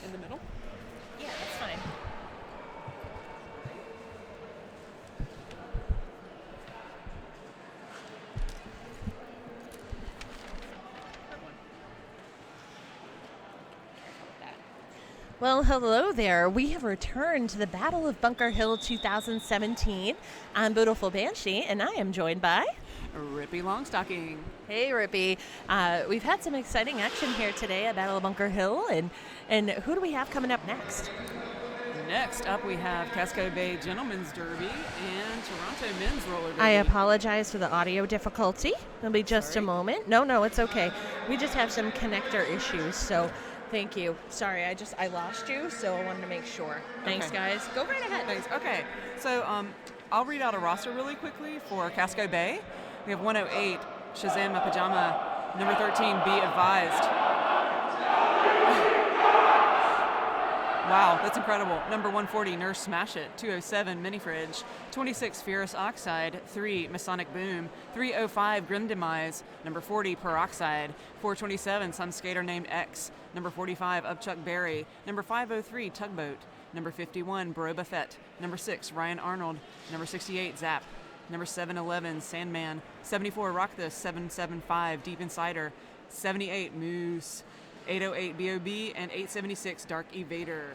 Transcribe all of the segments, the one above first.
in the middle? Yeah, that's fine. Well, hello there. We have returned to the Battle of Bunker Hill 2017. I'm beautiful Banshee, and I am joined by Rippy Longstocking. Hey, Rippy. We've had some exciting action here today at Battle of Bunker Hill, and who do we have coming up next? Next up, we have Casco Bay Gentlemen's Derby and Toronto Men's Roller Derby. I apologize for the audio difficulty. It'll be just a moment. No, it's okay. We just have some connector issues, so thank you. Sorry, I lost you, so I wanted to make sure. Thanks, guys. Go right ahead. Thanks. Okay, so I'll read out a roster really quickly for Casco Bay. We have 108, Shazam Pajama, number 13, Be Advised. Wow, that's incredible. Number 140, Nurse Smash It. 207, Mini Fridge. 26, Ferrous Oxide. 3, Masonic Boom. 305, Grim Demise. Number 40, Peroxide. 427, some skater named X. Number 45, Upchuck Berry. Number 503, Tugboat. Number 51, Baroba Fett. Number 6, Ryan Arnold. Number 68, Zap. Number 711, Sandman. 74, Rock This. 775, Deep Insider. 78, Moose. 808 BOB and 876 Dark Evader.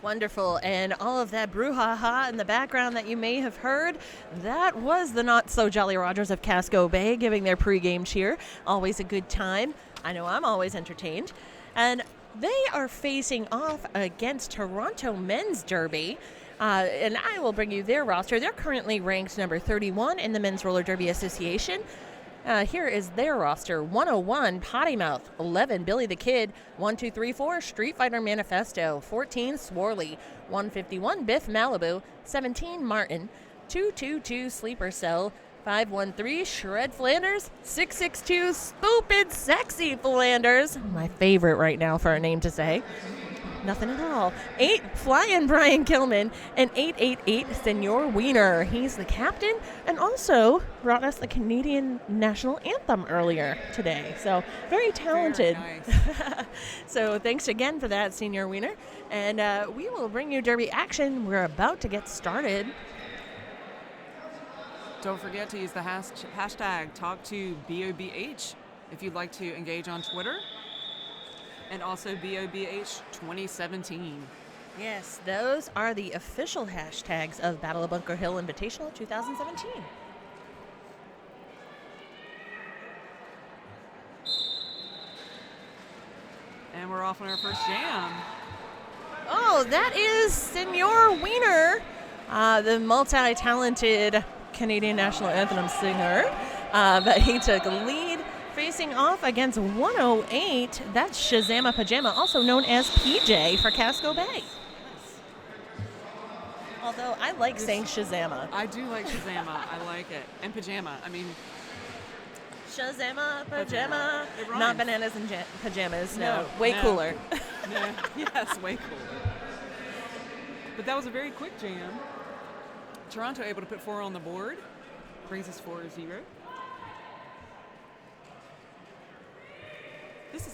Wonderful. And all of that brouhaha in the background that you may have heard, that was the not-so-Jolly Rogers of Casco Bay giving their pregame cheer. Always a good time. I know I'm always entertained. And they are facing off against Toronto Men's Derby. And I will bring you their roster. They're currently ranked number 31 in the Men's Roller Derby Association. Here is their roster. 101, Potty Mouth. 11, Billy the Kid. 1, 2, 3, 4, Street Fighter Manifesto. 14, Swarley. 151, Biff Malibu. 17, Martin. 222, Sleeper Cell. 513, Shred Flanders. 662, Stupid Sexy Flanders. My favorite right now for a name to say. Nothing at all. 8, Flyin' Brian Kilman, and 888, Senor Wiener. He's the captain and also brought us the Canadian National Anthem earlier today. So very talented. Very nice. So thanks again for that, Senor Wiener. And we will bring you Derby action. We're about to get started. Don't forget to use the hashtag #TalkToBOBH if you'd like to engage on Twitter. And also BOBH 2017. Yes, those are the official hashtags of Battle of Bunker Hill Invitational 2017. And we're off on our first jam. Oh, that is Senor Wiener, the multi-talented Canadian National Anthem singer. But he took lead. Facing off against 108, that's Shazama Pajama, also known as PJ for Casco Bay. Yes. Although I like saying Shazama. I do like Shazama. I like it. And Pajama. I mean, Shazama Pajama. It rhymes. Not bananas and pajamas, no. Way no. cooler. No. Yes, way cooler. But that was a very quick jam. Toronto able to put 4 on the board. Brings us 4-0.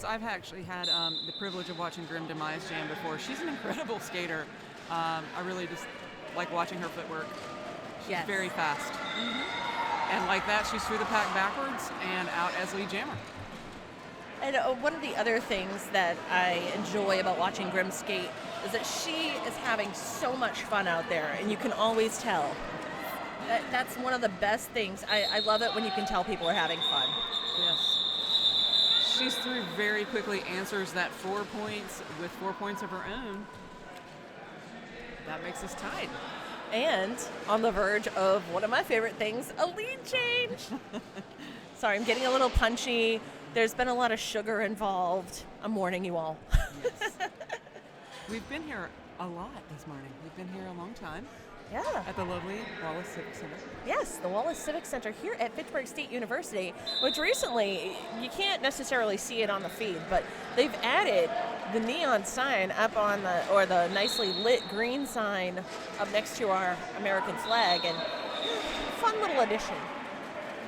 I've actually had the privilege of watching Grim Demise jam before. She's an incredible skater. I really just like watching her footwork. She's very fast. Mm-hmm. And like that, she's through the pack backwards and out as lead jammer. And one of the other things that I enjoy about watching Grim skate is that she is having so much fun out there, and you can always tell. That's one of the best things. I love it when you can tell people are having fun. Yes. She's through very quickly, answers that 4 points with 4 points of her own. That makes us tied. And on the verge of one of my favorite things, a lead change. Sorry, I'm getting a little punchy. There's been a lot of sugar involved. I'm warning you all. Yes. We've been here a lot this morning. We've been here a long time. Yeah. At the lovely Wallace Civic Center. Yes, the Wallace Civic Center here at Fitchburg State University, which recently, you can't necessarily see it on the feed, but they've added the neon sign up on the nicely lit green sign up next to our American flag, and fun little addition.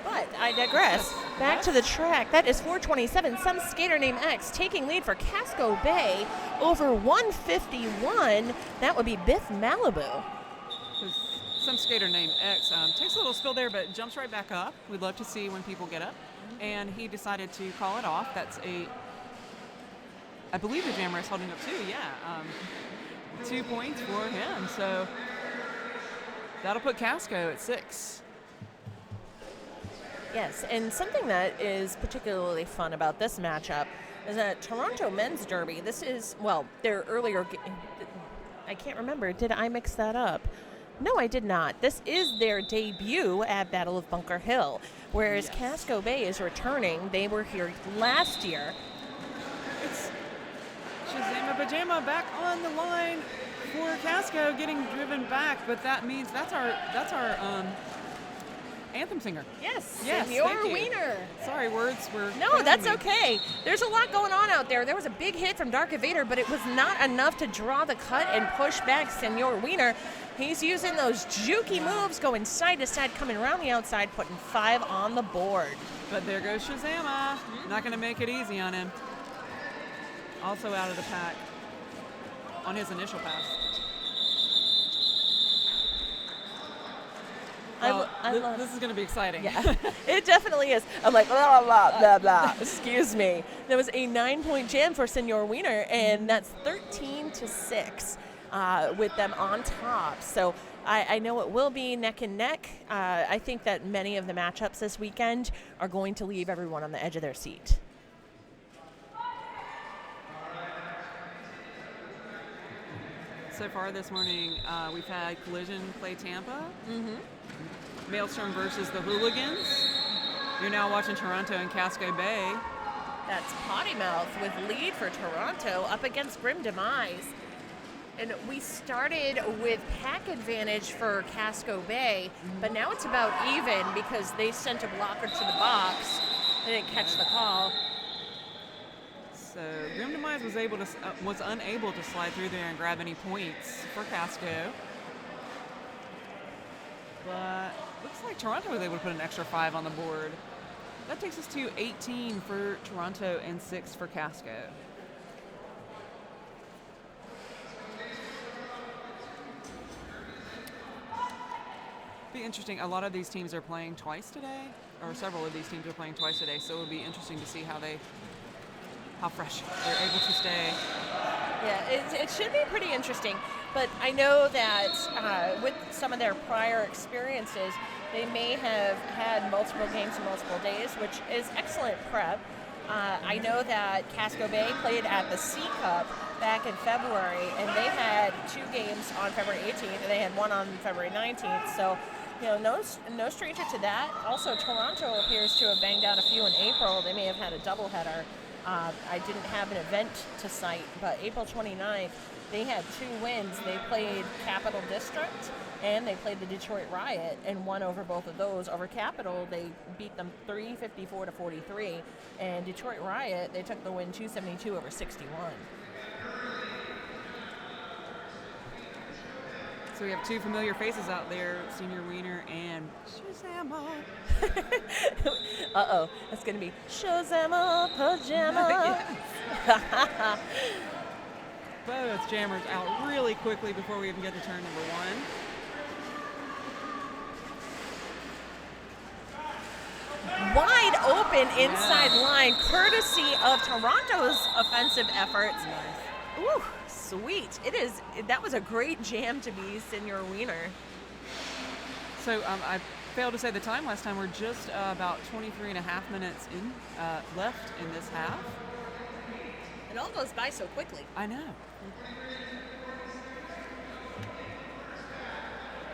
But I digress. Back to the track. That is 427. Some skater named X taking lead for Casco Bay over 151. That would be Biff Malibu. Some skater named X takes a little spill there, but jumps right back up. We'd love to see when people get up. And he decided to call it off. That's I believe the jammer is holding up too, yeah. 2 points for him. So that'll put Casco at 6. Yes, and something that is particularly fun about this matchup is that Toronto Men's Derby, this is, well, their earlier, I can't remember, did I mix that up? No, I did not. This is their debut at Battle of Bunker Hill, whereas Casco Bay is returning. They were here last year. It's Shazama Pajama back on the line for Casco, getting driven back, but that means that's our anthem singer. Yes, Senor Senor Wiener. Sorry, words were. No, that's okay. There's a lot going on out there. There was a big hit from Dark Evader, but it was not enough to draw the cut and push back Senor Wiener. He's using those jukey moves, going side to side, coming around the outside, putting 5 on the board. But there goes Shazama. Not going to make it easy on him. Also out of the pack on his initial pass. This is going to be exciting. Yeah, it definitely is. I'm like, blah, blah, blah, blah. Excuse me. There was a 9-point jam for Senor Wiener, and that's 13-6 with them on top. So I know it will be neck and neck. I think that many of the matchups this weekend are going to leave everyone on the edge of their seat. So far this morning, we've had Collision play Tampa. Maelstrom versus the Hooligans. You're now watching Toronto and Casco Bay. That's Potty Mouth with lead for Toronto up against Grim Demise. And we started with pack advantage for Casco Bay, but now it's about even because they sent a blocker to the box. They didn't catch the call. So Grim Demise was unable to slide through there and grab any points for Casco. But looks like Toronto was able to put an extra 5 on the board. That takes us to 18 for Toronto and 6 for Casco. Be interesting. A lot of these teams are playing twice today, or several of these teams are playing twice today. So it will be interesting to see how fresh they're able to stay. Yeah, it should be pretty interesting. But I know that with some of their prior experiences, they may have had multiple games in multiple days, which is excellent prep. I know that Casco Bay played at the C Cup back in February, and they had 2 games on February 18th, and they had 1 on February 19th. So, you know, no stranger to that. Also, Toronto appears to have banged out a few in April. They may have had a doubleheader. I didn't have an event to cite, but April 29th, they had 2 wins. They played Capital District and they played the Detroit Riot and won over both of those. Over Capital, they beat them 354-43, and Detroit Riot, they took the win 272 over 61. So we have 2 familiar faces out there, Senior Wiener and Shazama. Uh-oh, that's going to be Shazama Pajama. Both jammers out really quickly before we even get to turn number 1. Wide open inside line, courtesy of Toronto's offensive efforts. Nice. Ooh, sweet. That was a great jam to be Senor Wiener. So I failed to say the time last time. We're just about 23 and a half minutes left in this half. It all goes by so quickly. I know.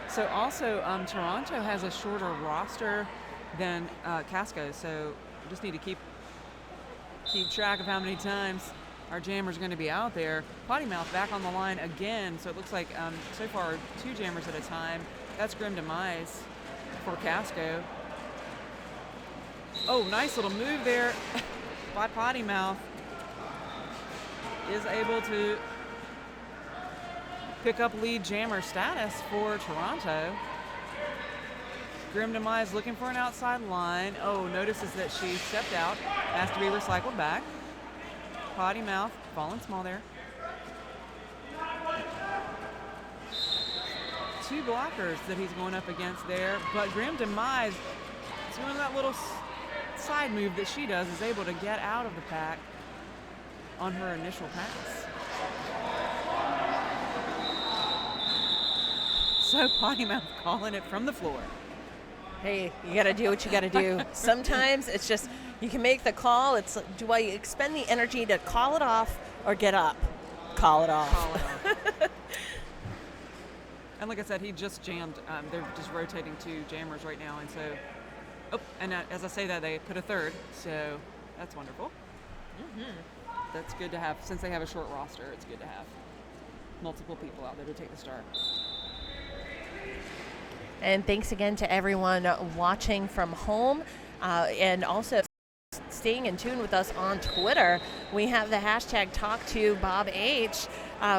So also, Toronto has a shorter roster than Casco, so we just need to keep track of how many times our jammers are going to be out there. Potty Mouth back on the line again, so it looks like so far 2 jammers at a time. That's Grim Demise for Casco. Oh, nice little move there by Potty Mouth. Is able to pick up lead jammer status for Toronto. Grim Demise looking for an outside line. Oh, notices that she stepped out. Has to be recycled back. Potty Mouth, falling small there. 2 blockers that he's going up against there, but Grim Demise, doing that little side move that she does, is able to get out of the pack on her initial pass. So Potty Mouth calling it from the floor. Hey, you got to do what you got to do. Sometimes it's just, you can make the call. It's, do I expend the energy to call it off or get up? Call it off. Call it off. And like I said, he just jammed. They're just rotating 2 jammers right now. And so, and as I say that, they put a 3rd. So that's wonderful. That's good to have. Since they have a short roster, it's good to have multiple people out there to take the start. And thanks again to everyone watching from home, and also staying in tune with us on Twitter. We have the hashtag #TalkToBobH,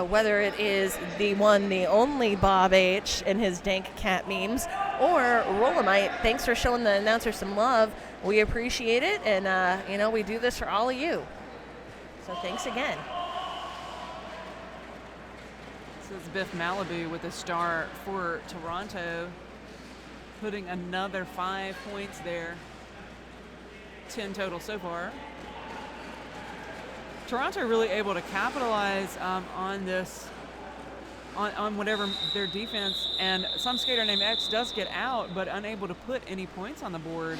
whether it is the one, the only Bob H and his dank cat memes, or Rolamite. Thanks for showing the announcer some love. We appreciate it, and we do this for all of you. So thanks again. This is Biff Malibu with a star for Toronto, putting another 5 points there. 10 total so far. Toronto really able to capitalize on this, on whatever their defense, and some skater named X does get out, but unable to put any points on the board.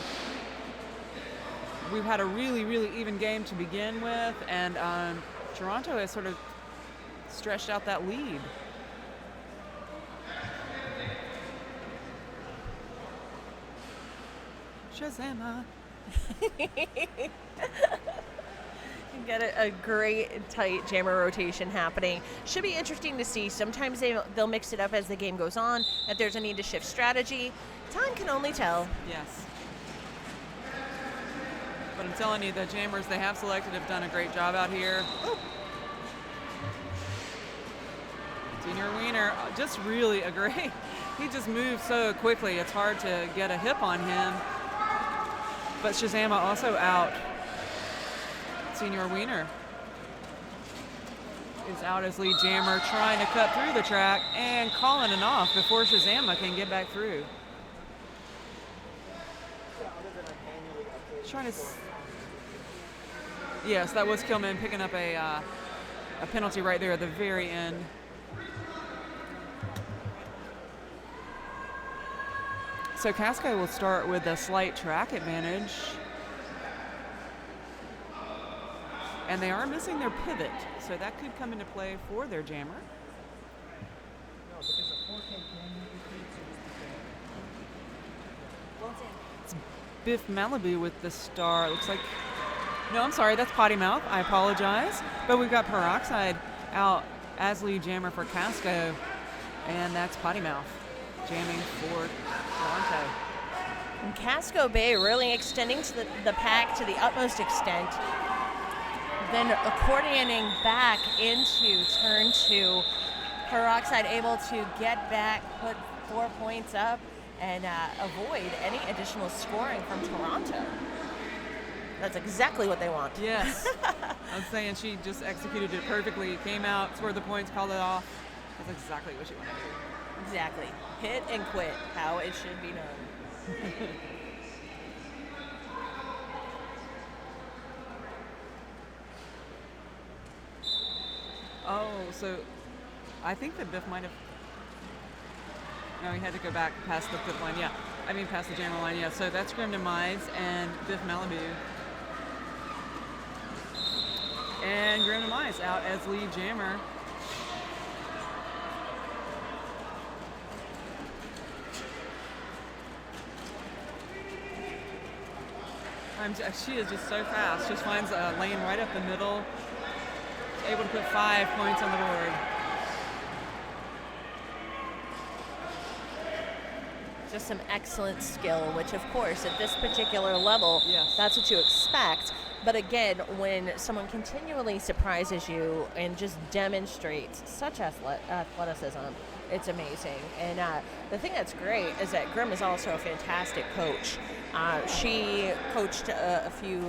We've had a really, really even game to begin with, and Toronto has sort of stretched out that lead. Shazama. You get a great tight jammer rotation happening. Should be interesting to see. Sometimes they'll mix it up as the game goes on. If there's a need to shift strategy, time can only tell. Yes. But I'm telling you, the jammers they have selected have done a great job out here. Ooh. Senior Wiener, just really a great. He just moves so quickly. It's hard to get a hip on him. But Shazama also out. Senior Wiener is out as lead jammer, trying to cut through the track and calling it off before Shazama can get back through. Trying to. Yes, that was Kilman picking up a penalty right there at the very end. So Casco will start with a slight track advantage. And they are missing their pivot, so that could come into play for their jammer. It's Biff Malibu with the star. Looks like, no, I'm sorry, that's Potty Mouth. I apologize. But we've got Peroxide out as lead jammer for Casco, and that's Potty Mouth jamming for Toronto. And Casco Bay really extending to the pack to the utmost extent. Then accordioning back into turn 2. Peroxide able to get back, put 4 points up, and avoid any additional scoring from Toronto. That's exactly what they want. Yes. I'm saying she just executed it perfectly. Came out, scored the points, called it off. That's exactly what she wanted to do. Exactly. Hit and quit, how it should be done. Oh, so I think that Biff might have. No, he had to go back past the flip line. Yeah, I mean past the jammer line. Yeah, so that's Grim Demise and Biff Malibu. And Grim Demise out as lead jammer. She is just so fast. Just finds a lane right up the middle. Able to put 5 points on the board. Just some excellent skill, which of course at this particular level, yes, that's what you expect. But again, when someone continually surprises you and just demonstrates such athleticism, it's amazing. And the thing that's great is that Grimm is also a fantastic coach. She coached a few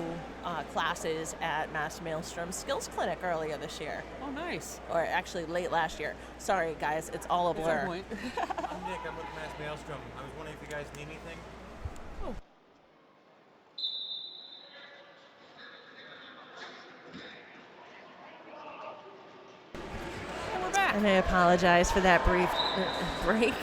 classes at Mass Maelstrom Skills Clinic earlier this year. Oh, nice. Or actually late last year. Sorry, guys, it's all a blur. I'm Nick. I'm with Mass Maelstrom. I was wondering if you guys need anything. And I apologize for that brief break,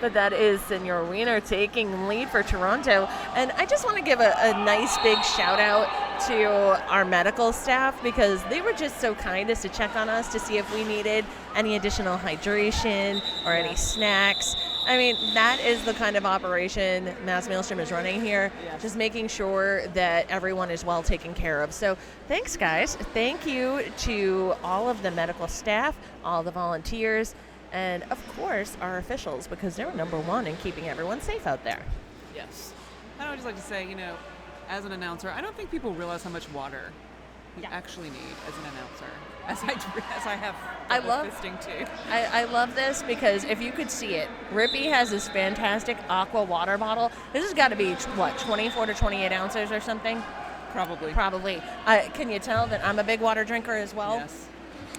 but that is Senor Wiener taking lead for Toronto. And I just want to give a nice big shout out to our medical staff because they were just so kind as to check on us to see if we needed any additional hydration or any snacks. I mean, that is the kind of operation Mass Maelstrom is running here, just making sure that everyone is well taken care of. So thanks, guys. Thank you to all of the medical staff, all the volunteers, and, of course, our officials, because they're number one in keeping everyone safe out there. Yes. And I would just like to say, as an announcer, I don't think people realize how much water you actually need as an announcer. As I have fisting too. I love this because if you could see it, Rippy has this fantastic aqua water bottle. This has got to be, 24 to 28 ounces or something? Probably. Can you tell that I'm a big water drinker as well? Yes.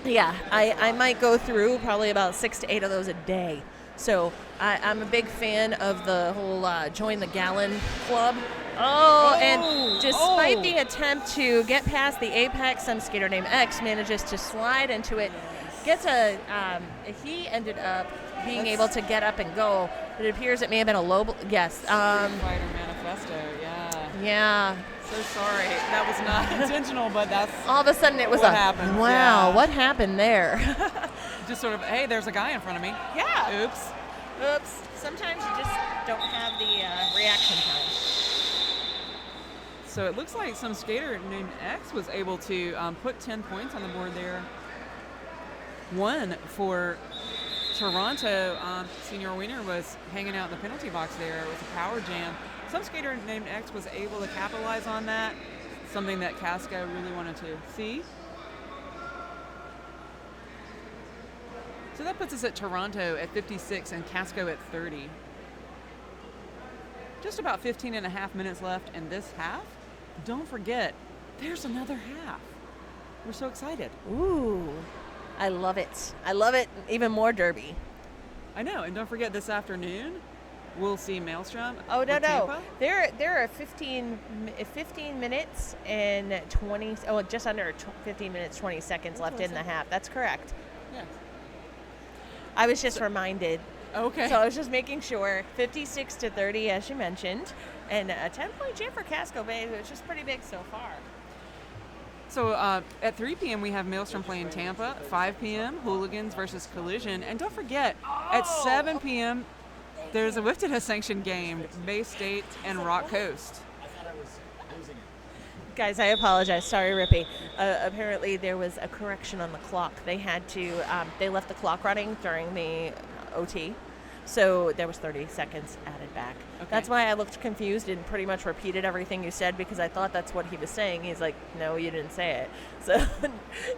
Yeah, I might go through probably about 6 to 8 of those a day. So I'm a big fan of the whole Join the Gallon Club. And despite the attempt to get past the apex, some skater named X manages to slide into it. He ended up being able to get up and go. It appears it may have been a low. Yes. Fighter Manifesto. Yeah. Yeah. So sorry. That was not intentional, but that's all of a sudden it was what happened. Wow. Yeah. What happened there? Just sort of, hey, there's a guy in front of me. Yeah. Oops. Sometimes you just don't have the reaction time. So it looks like some skater named X was able to put 10 points on the board there. One for Toronto. Senor Wiener was hanging out in the penalty box there. It was a power jam. Some skater named X was able to capitalize on that, something that Casco really wanted to see. So that puts us at Toronto at 56 and Casco at 30. Just about 15 and a half minutes left in this half. Don't forget, there's another half. We're so excited. Ooh, I love it. I love it even more, Derby. I know, and don't forget this afternoon, we'll see Maelstrom. Oh, no. Tampa. There are 15 minutes and 20, just under 15 minutes, 20 seconds left in the half. That's correct. Yeah. I was just reminded. Okay. So I was just making sure, 56 to 30, as you mentioned, and a 10-point jam for Casco Bay, which is pretty big so far. So at 3 p.m. we have Maelstrom playing Tampa. 5 p.m. Hooligans versus Collision. And don't forget, at 7 p.m. there's a WFTDA sanctioned game, Bay State and Rock Coast. I thought I was losing it. Guys, I apologize. Sorry, Rippy. Apparently there was a correction on the clock. They had to, they left the clock running during the OT. So there was 30 seconds added back. Okay. That's why I looked confused and pretty much repeated everything you said because I thought that's what he was saying. He's like, no, you didn't say it. So,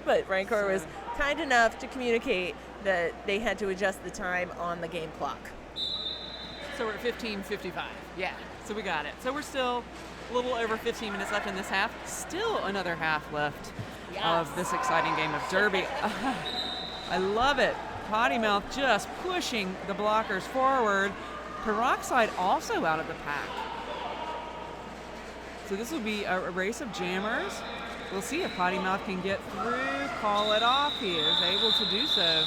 but Rancor was kind enough to communicate that they had to adjust the time on the game clock. So we're at 15:55. Yeah, so we got it. So we're still a little over 15 minutes left in this half. Still another half left of this exciting game of Derby. I love it. Potty Mouth just pushing the blockers forward. Peroxide also out of the pack. So this will be a race of jammers. We'll see if Potty Mouth can get through, call it off. He is able to do so.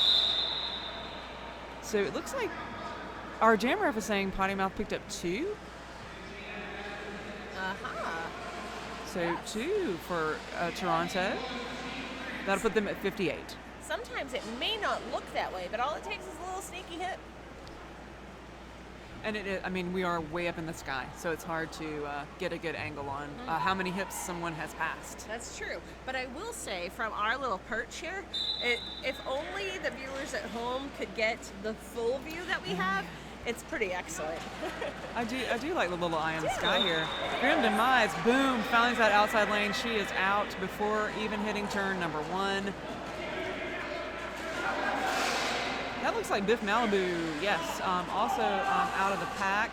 So it looks like our jam ref is saying Potty Mouth picked up 2. So 2 for Toronto. That'll put them at 58. Sometimes it may not look that way, but all it takes is a little sneaky hit. And it is, I mean, we are way up in the sky, so it's hard to get a good angle on how many hips someone has passed. That's true. But I will say, from our little perch here, if only the viewers at home could get the full view that we have, It's pretty excellent. I do like the little eye in the sky here. Grim Demise, boom, finds that outside lane. She is out before even hitting turn number 1. That looks like Biff Malibu, yes. Also out of the pack.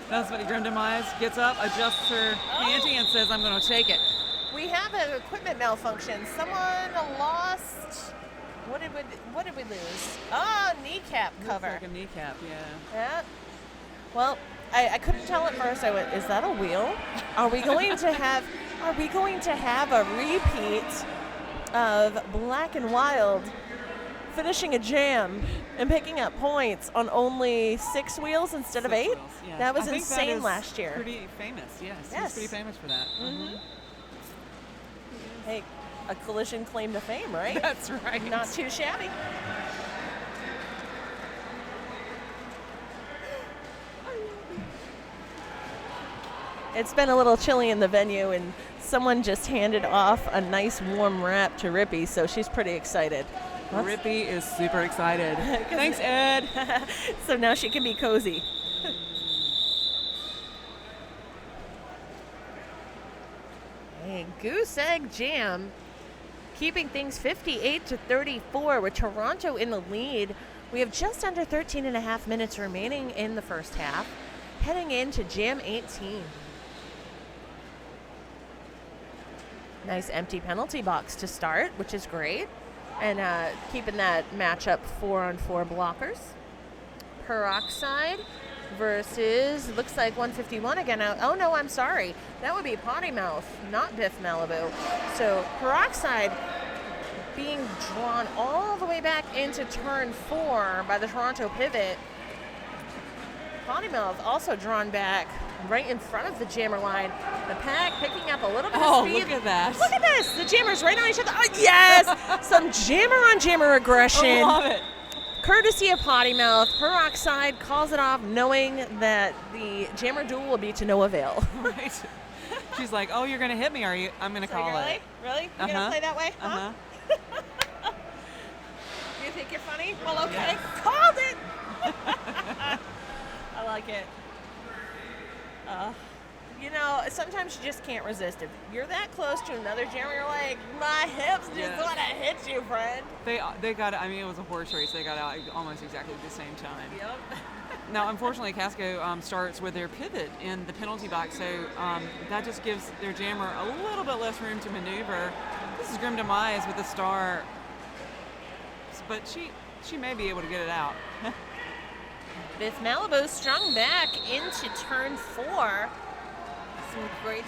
That's what Grim Demise gets up, adjusts her ante, and says, I'm going to take it. We have an equipment malfunction. Someone lost. What did we lose? Oh, kneecap cover. Looks like a kneecap, yeah. Yeah. Well, I couldn't tell at first. I went, is that a wheel? Are we going to have a repeat of Black and Wild finishing a jam and picking up points on only 6 wheels instead of 8? Wheels, yes. That was I think insane that is last year. Pretty famous, yes. Yes. He's pretty famous for that. Mm-hmm. Hey, a collision claim to fame, right? That's right. Not too shabby. It's been a little chilly in the venue, and someone just handed off a nice warm wrap to Rippy, so she's pretty excited. Rippy is super excited. Thanks, Ed. So now she can be cozy. Hey, Goose Egg Jam, keeping things 58-34 with Toronto in the lead. We have just under 13 and a half minutes remaining in the first half, heading into Jam 18. Nice empty penalty box to start, which is great. And keeping that matchup 4-on-4 blockers. Peroxide versus, looks like 151 again. Oh no, I'm sorry. That would be Potty Mouth, not Biff Malibu. So Peroxide being drawn all the way back into turn 4 by the Toronto pivot. Potty Mouth also drawn back right in front of the jammer line. The pack picking up a little bit of speed. Look at that. Look at this. The jammers right on each other. Oh, yes. Some jammer on jammer aggression. I love it. Courtesy of Potty Mouth, Peroxide calls it off knowing that the jammer duel will be to no avail. Right. She's like, oh, you're going to hit me, are you? I'm going to call it. Really? You're going to play that way? Huh? You think you're funny? Well, okay. Yes. Called it. I like it. You know, sometimes you just can't resist. If you're that close to another jammer, you're like, my hips just want to hit you, friend. They got, I mean, it was a horse race. They got out almost exactly at the same time. Yep. Now, unfortunately, Casco starts with their pivot in the penalty box, so that just gives their jammer a little bit less room to maneuver. This is Grim Demise with the star, but she may be able to get it out. Biff Malibu strung back into turn 4. Some great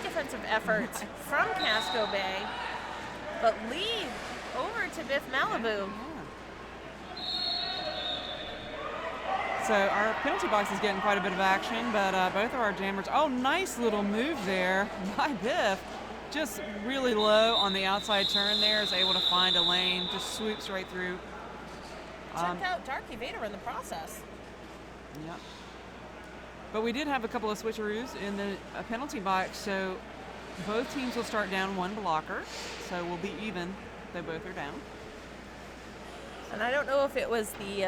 defensive efforts from Casco Bay, but lead over to Biff Malibu. So our penalty box is getting quite a bit of action, but both of our jammers, oh, nice little move there by Biff. Just really low on the outside turn there, is able to find a lane, just swoops right through. Check out Darky Vader in the process. Yeah. But we did have a couple of switcheroos in the penalty box, so both teams will start down 1 blocker, so we'll be even. They both are down. And I don't know if it was the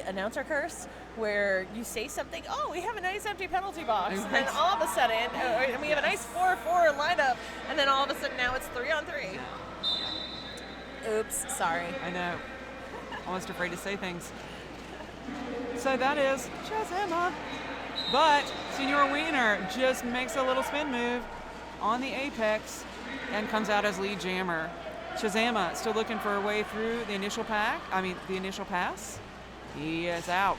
announcer curse where you say something, oh, we have a nice empty penalty box, and then all of a sudden, and we have a nice 4-4 lineup, and then all of a sudden now it's 3-on-3. Oops, sorry. I know. Almost afraid to say things. So that is Shazama. But Senor Wiener just makes a little spin move on the apex and comes out as lead jammer. Shazama still looking for a way through the initial pass. He is out.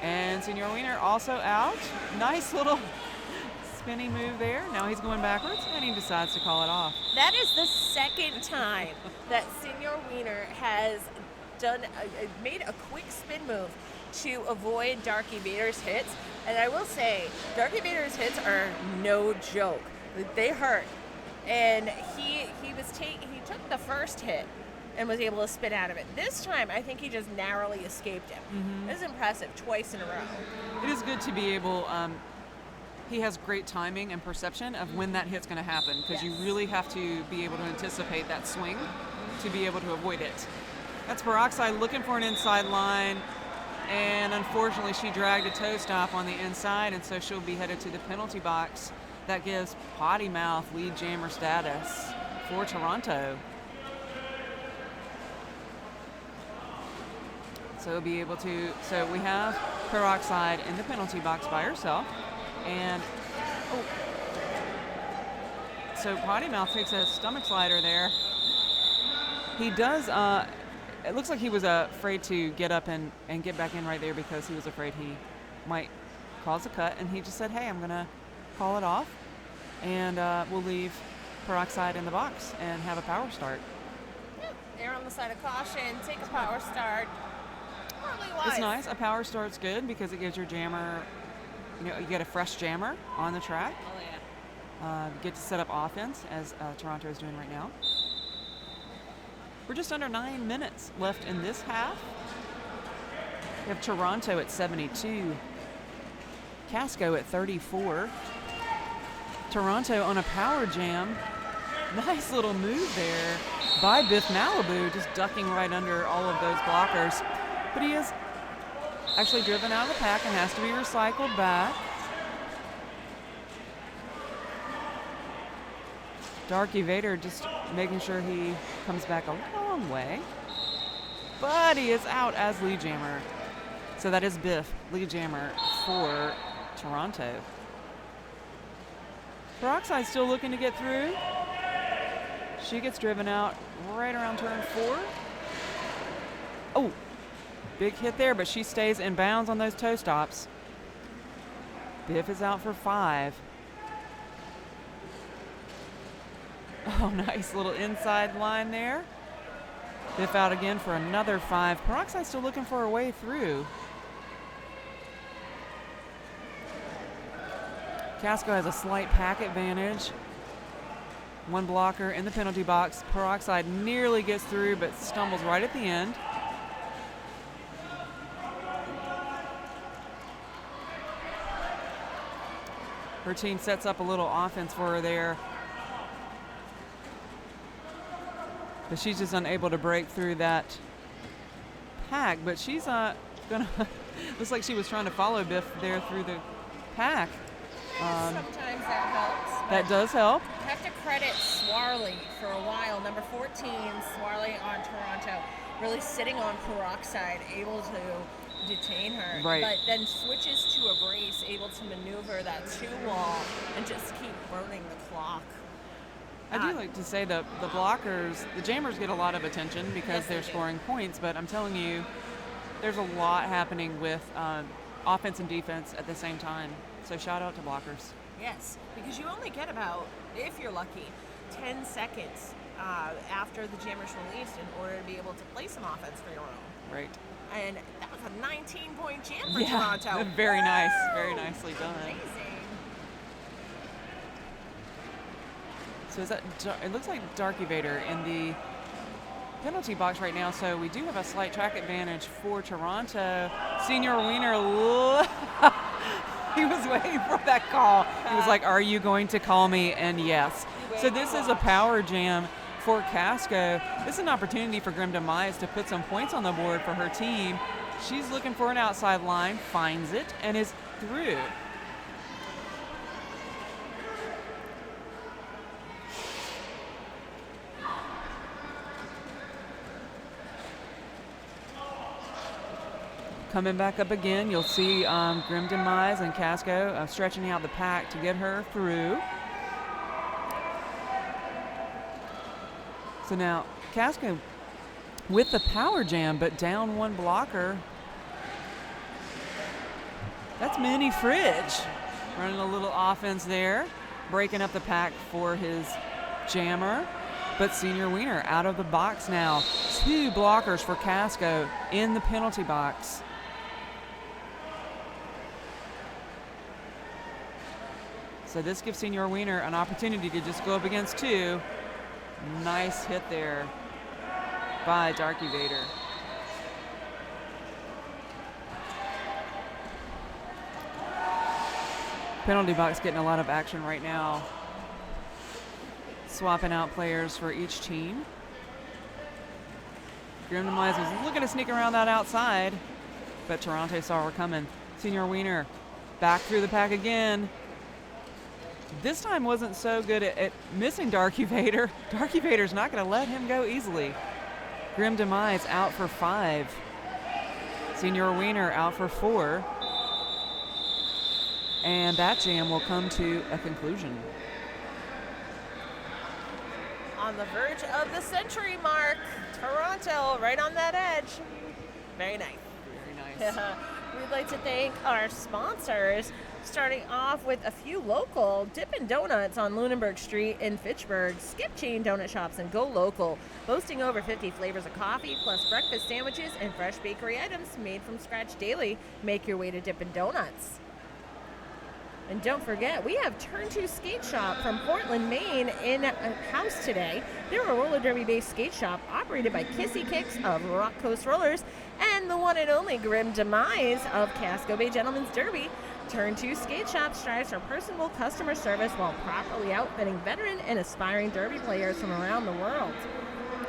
And Senor Wiener also out. Nice little spinning move there. Now he's going backwards and he decides to call it off. That is the second time that Senor Wiener has made a quick spin move to avoid Darky Vader's hits. And I will say, Darky Vader's hits are no joke. They hurt. And he took the first hit and was able to spin out of it. This time, I think he just narrowly escaped him. Mm-hmm. It was impressive, twice in a row. It is good to be able, he has great timing and perception of when that hit's going to happen, because you really have to be able to anticipate that swing to be able to avoid it. That's Peroxide looking for an inside line, and unfortunately she dragged a toe stop on the inside, and so she'll be headed to the penalty box. That gives Potty Mouth lead jammer status for Toronto. So we'll be able to, so we have Peroxide in the penalty box by herself, and so Potty Mouth takes a stomach slider there. He does, it looks like he was afraid to get up and get back in right there because he was afraid he might cause a cut, and he just said, hey, I'm gonna call it off, and we'll leave Peroxide in the box and have a power start. Yep. Err on the side of caution, take a power start. Probably wise. It's nice. A power start's good because it gives your jammer, you get a fresh jammer on the track. Oh, yeah. Get to set up offense, as Toronto is doing right now. We're just under 9 minutes left in this half. We have Toronto at 72, Casco at 34. Toronto on a power jam. Nice little move there by Biff Malibu, just ducking right under all of those blockers. But he is actually driven out of the pack and has to be recycled back. Darky Vader just making sure he comes back a long way. But he is out as lead jammer. So that is Biff, lead jammer for Toronto. Peroxide still looking to get through. She gets driven out right around turn 4. Oh, big hit there, but she stays in bounds on those toe stops. Biff is out for 5. Oh, nice little inside line there. Biff out again for another 5. Peroxide still looking for a way through. Casco has a slight pack advantage. One blocker in the penalty box. Peroxide nearly gets through, but stumbles right at the end. Her team sets up a little offense for her there. But she's just unable to break through that pack. But she's gonna, looks like she was trying to follow Biff there through the pack. Sometimes that helps. That does help. I have to credit Swarley for a while. Number 14, Swarley on Toronto, really sitting on Peroxide, able to detain her. Right. But then switches to a brace, able to maneuver that 2-wall and just keep burning the clock. I do like to say the blockers, the jammers get a lot of attention because Yes, they're they do. scoring points, but I'm telling you, there's a lot happening with offense and defense at the same time. So shout out to blockers. Yes, because you only get about, if you're lucky, 10 seconds after the jammer's released in order to be able to play some offense for your own. Right. And that was a 19-point jam for Toronto. Very nice. Woo! Very nicely done. Amazing. So is that, it looks like Darky Vader in the penalty box right now, so we do have a slight track advantage for Toronto. Senior Wiener, he was waiting for that call. He was like, are you going to call me? And yes. So this is a power jam for Casco. This is an opportunity for Grim Demise to put some points on the board for her team. She's looking for an outside line, finds it, and is through. Coming back up again, you'll see Grim Demise and Casco stretching out the pack to get her through. So now Casco with the power jam, but down one blocker. That's Mini Fridge running a little offense there, breaking up the pack for his jammer. But Senior Wiener out of the box now. 2 blockers for Casco in the penalty box. So this gives Senior Wiener an opportunity to just go up against 2. Nice hit there by Darky Vader. Penalty box getting a lot of action right now. Swapping out players for each team. Grim Demise was looking to sneak around that outside, but Toronto saw her coming. Senior Wiener back through the pack again. This time wasn't so good at missing Darky Vader. Darky Vader's not going to let him go easily. Grim Demise out for 5. Senior Wiener out for 4. And that jam will come to a conclusion. On the verge of the century mark, Toronto right on that edge. Very nice. Very nice. We'd like to thank our sponsors, starting off with a few local Dippin' Donuts on Lunenburg Street in Fitchburg, Skip Chain Donut Shops, and Go Local, boasting over 50 flavors of coffee, plus breakfast sandwiches and fresh bakery items made from scratch daily. Make your way to Dippin' Donuts. And don't forget, we have Turn 2 Skate Shop from Portland, Maine in a house today. They're a roller derby-based skate shop operated by Kissy Kicks of Rock Coast Rollers and the one and only Grim Demise of Casco Bay Gentlemen's Derby. Turn 2 Skate Shop strives for personable customer service while properly outfitting veteran and aspiring derby players from around the world.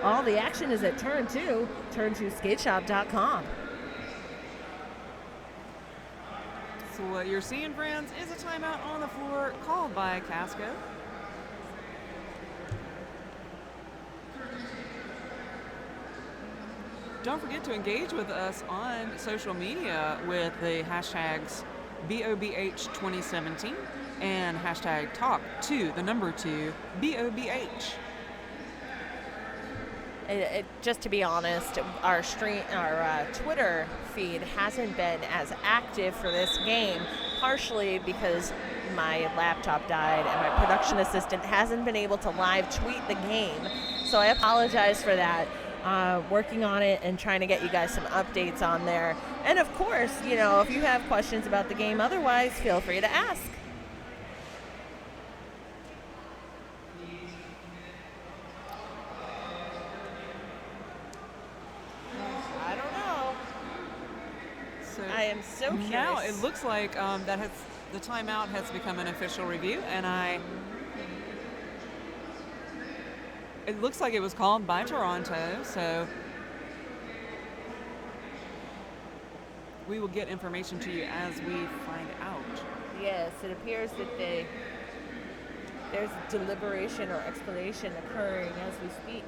All the action is at Turn 2, turn2skateshop.com. So what you're seeing, friends, is a timeout on the floor called by Casco. Don't forget to engage with us on social media with the hashtags BOBH2017 and hashtag talk2, the number 2, BOBH. Just to be honest, our Twitter feed hasn't been as active for this game, partially because my laptop died and my production assistant hasn't been able to live tweet the game. So I apologize for that. Working on it and trying to get you guys some updates on there. And of course, if you have questions about the game otherwise, feel free to ask. I am so curious. Now it looks like the timeout has become an official review, and it looks like it was called by Toronto, so we will get information to you as we find out. Yes, it appears that there's deliberation or explanation occurring as we speak.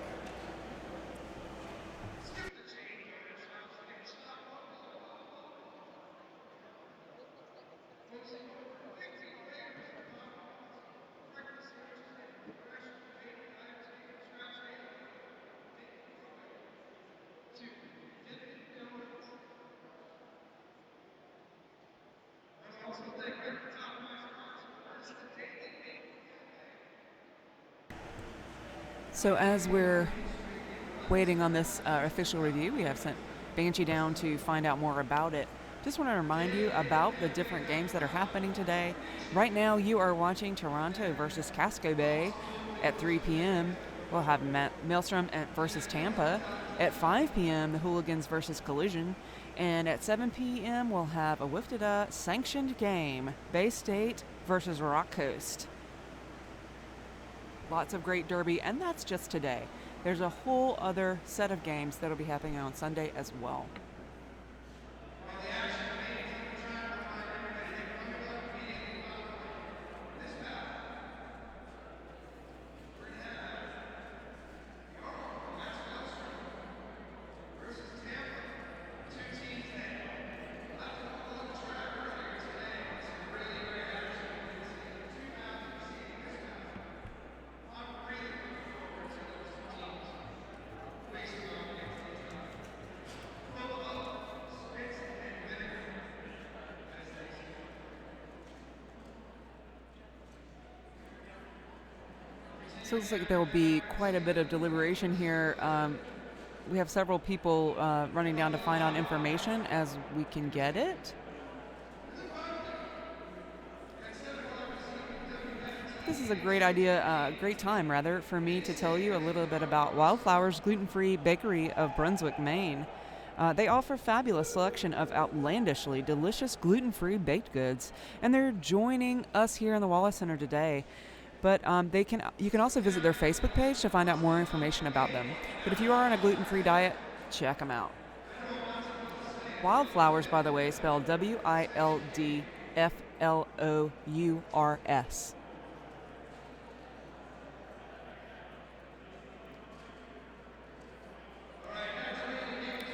So as we're waiting on this official review, we have sent Banshee down to find out more about it. Just want to remind you about the different games that are happening today. Right now you are watching Toronto versus Casco Bay at 3 p.m. We'll have Maelstrom versus Tampa. At 5 p.m. the Hooligans versus Collision. And at 7 p.m. we'll have a WFTDA sanctioned game, Bay State versus Rock Coast. Lots of great derby, and that's just today. There's a whole other set of games that'll be happening on Sunday as well. So it looks like there will be quite a bit of deliberation here. We have several people running down to find out information as we can get it. This is a great idea, great time rather, for me to tell you a little bit about Wildflower's Gluten-Free Bakery of Brunswick, Maine. They offer a fabulous selection of outlandishly delicious gluten-free baked goods, and they're joining us here in the Wallace Center today. But you can also visit their Facebook page to find out more information about them. But if you are on a gluten-free diet check them out. Wildflowers, by the way, spelled WILDFLOURS.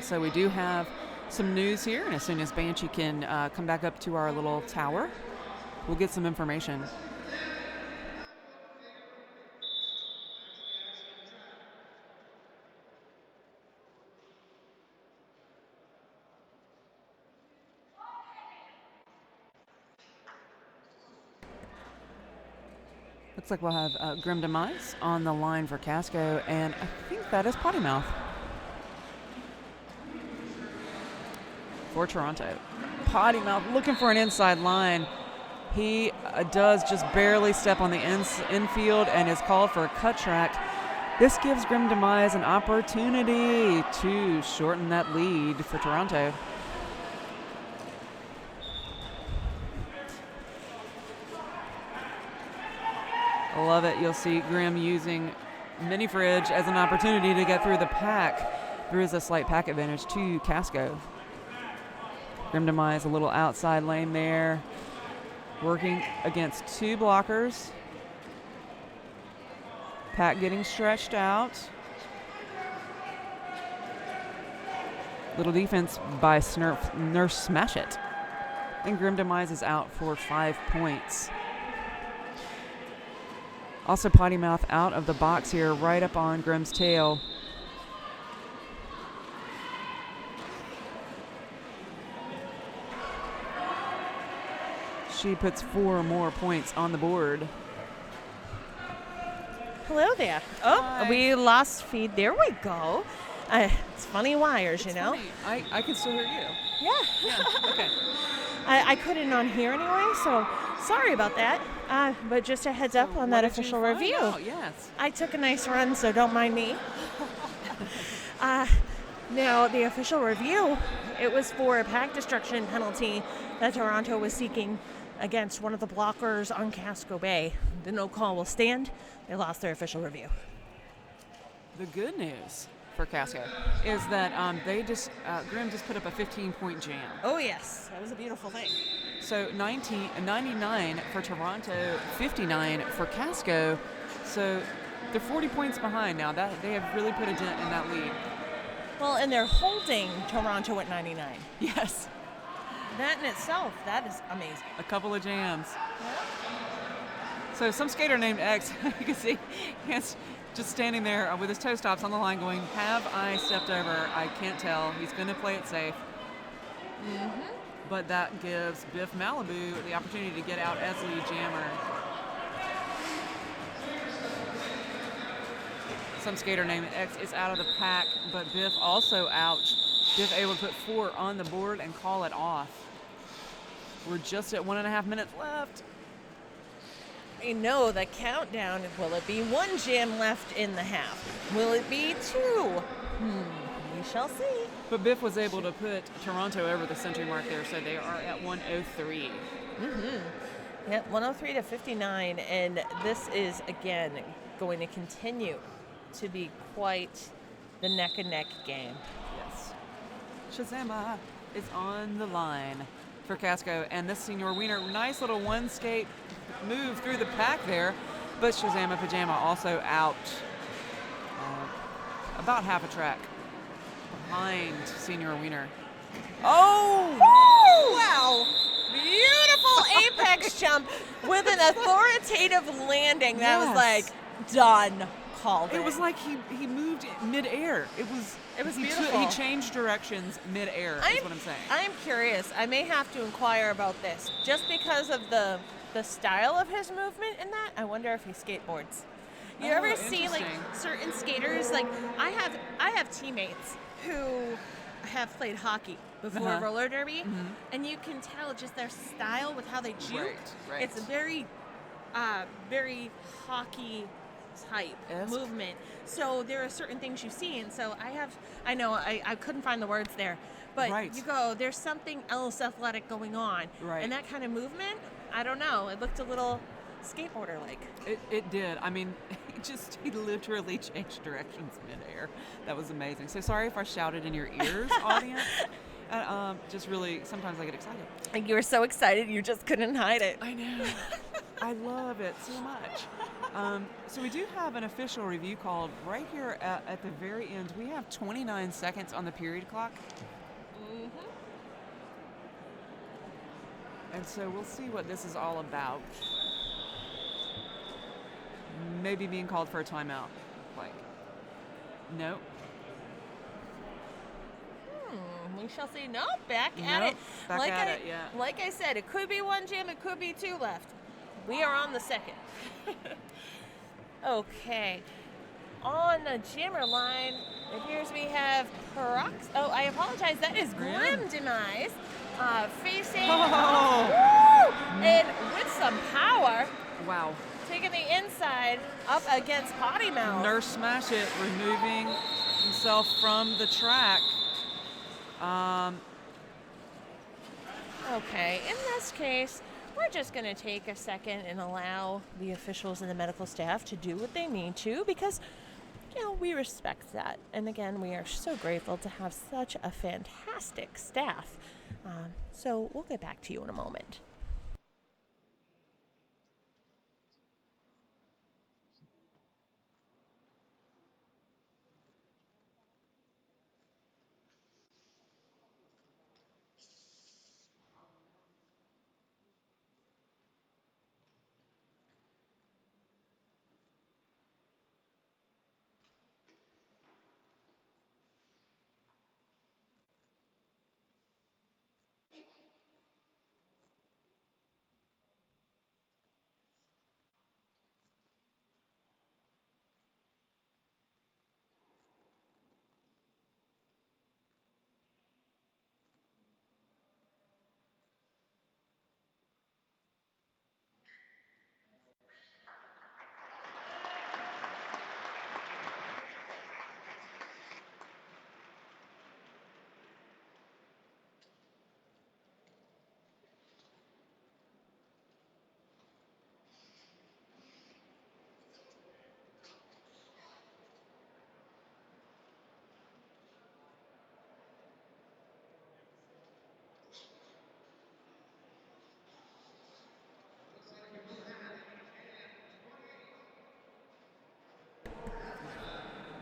So we do have some news here, and as soon as Banshee can come back up to our little tower, we'll get some information. Looks like we'll have Grim Demise on the line for Casco, and I think that is Potty Mouth for Toronto. Potty Mouth looking for an inside line. He does just barely step on the infield and is called for a cut track. This gives Grim Demise an opportunity to shorten that lead for Toronto. I love it. You'll see Grim using Mini Fridge as an opportunity to get through the pack. There is a slight pack advantage to Casco. Grim Demise a little outside lane there, working against two blockers. Pack getting stretched out. Little defense by Nurse Smash It. And Grim Demise is out for 5 points. Also, Potty Mouth out of the box here, right up on Grim's tail. She puts 4 more points on the board. Hello there. Oh, Hi. We lost feed. There we go. It's funny wires, you know. Funny. I can still hear you. Yeah. Okay. I couldn't on here anyway, so sorry about that. But just a heads up on that official review. Yes. I took a nice run, so don't mind me. Now, the official review, it was for a pack destruction penalty that Toronto was seeking against one of the blockers on Casco Bay. The no call will stand. They lost their official review. The good news for Casco is that Grim just put up a 15-point jam. Oh, yes. That was a beautiful thing. So 99 for Toronto, 59 for Casco. So they're 40 points behind now. That they have really put a dent in that lead. Well, and they're holding Toronto at 99. Yes. That in itself, that is amazing. A couple of jams. So some skater named X, you can see, he's just standing there with his toe stops on the line going, have I stepped over? I can't tell. He's going to play it safe. Mm-hmm. But that gives Biff Malibu the opportunity to get out as lead jammer. Some skater named X is out of the pack, but Biff also out. Biff able to put 4 on the board and call it off. We're just at 1.5 minutes left. We know the countdown. Will it be 1 jam left in the half? Will it be 2? We shall see. But Biff was able to put Toronto over the century mark there, so they are at 103. Yeah, 103 to 59, and this is, again, going to continue to be quite the neck-and-neck game. Yes. Shazama is on the line for Casco, and this Senior Wiener, nice little one skate move through the pack there, but Shazama Pajama also out about half a track behind Senior Wiener. Oh! Woo! Wow! Beautiful apex jump with an authoritative landing. That was like, done. Called it. It was like he moved mid-air. It was beautiful. He changed directions mid-air, is what I'm saying. I'm curious. I may have to inquire about this. Just because of the style of his movement in that, I wonder if he skateboards. You ever see like certain skaters, like I have teammates who have played hockey before roller derby, and you can tell just their style with how they juke. Right. It's very hockey type movement. So there are certain things you see, and so I couldn't find the words there, but you go, there's something else athletic going on, and that kind of movement, I don't know, it looked a little skateboarder-like. It did. I mean, he literally changed directions midair. That was amazing. So sorry if I shouted in your ears, audience. Just really, sometimes I get excited. And you were so excited, you just couldn't hide it. I know. I love it so much. So we do have an official review called right here at the very end. We have 29 seconds on the period clock. Mm-hmm. And so we'll see what this is all about. Maybe being called for a timeout. Nope. We shall see. Nope, back at it. Back at it, yeah. Like I said, it could be one jam, it could be two left. We are on the second. Okay. On the jammer line, it appears we have I apologize, that is Grim Demise. Facing and with some power. Wow. Taking the inside up against Potty Mouth. Nurse Smash It, removing himself from the track. Okay, in this case, we're just going to take a second and allow the officials and the medical staff to do what they need to because, we respect that. And again, we are so grateful to have such a fantastic staff. So we'll get back to you in a moment.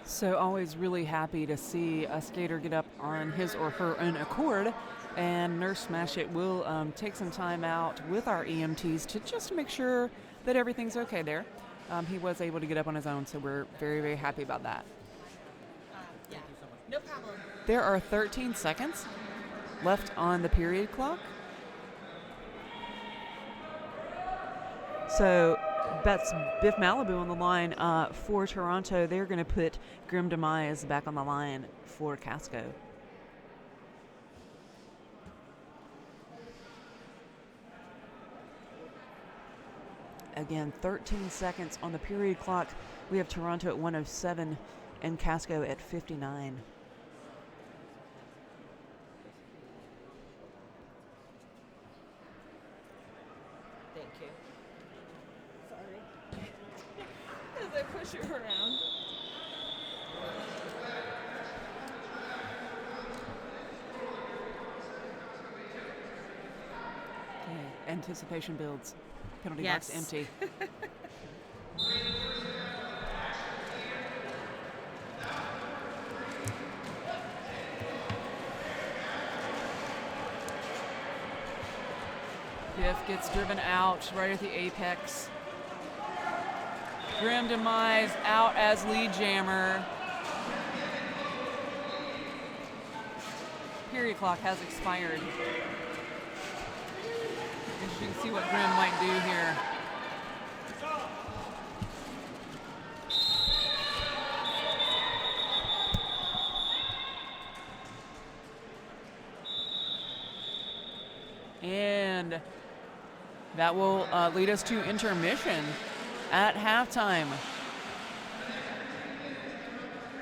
So always really happy to see a skater get up on his or her own accord, and Nurse Smash It will take some time out with our EMTs to just make sure that everything's okay there. He was able to get up on his own, so we're very, very happy about that. Yeah, no problem. There are 13 seconds left on the period clock. So that's Biff Malibu on the line for Toronto. They're going to put Grim Demise back on the line for Casco. Again, 13 seconds on the period clock. We have Toronto at 107 and Casco at 59. Thank you. Sorry. As I push you around. Okay. Anticipation builds. Penalty Yes. box empty. Biff gets driven out right at the apex. Grim Demise out as lead jammer. Period clock has expired. As you can see what Grim might do here. And that will lead us to intermission at halftime.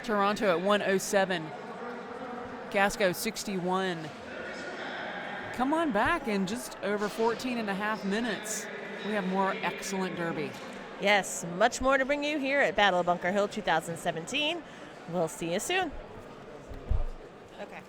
Toronto at 107. Casco 61. Come on back in just over 14 and a half minutes. We have more excellent Derby. Yes, much more to bring you here at Battle of Bunker Hill 2017. We'll see you soon. Okay.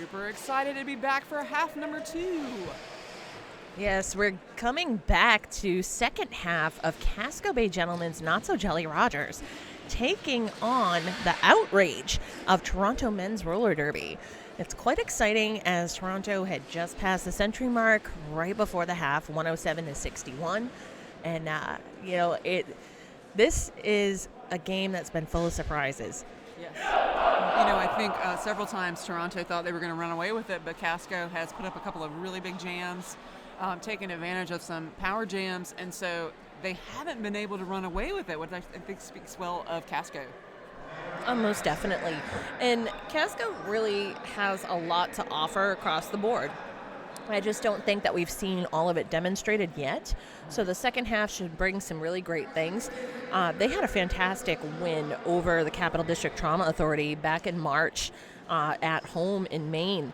super excited to be back for half number 2. Yes, we're coming back to second half of Casco Bay Gentlemen's Not So Jolly Rogers, taking on the outrage of Toronto Men's Roller Derby. It's quite exciting as Toronto had just passed the century mark right before the half, 107-61. And, this is a game that's been full of surprises. Yes. I think several times Toronto thought they were going to run away with it, but Casco has put up a couple of really big jams, taken advantage of some power jams, and so they haven't been able to run away with it, which I think speaks well of Casco. Most definitely. And Casco really has a lot to offer across the board. I just don't think that we've seen all of it demonstrated yet. So the second half should bring some really great things. They had a fantastic win over the Capital District Trauma Authority back in March at home in Maine.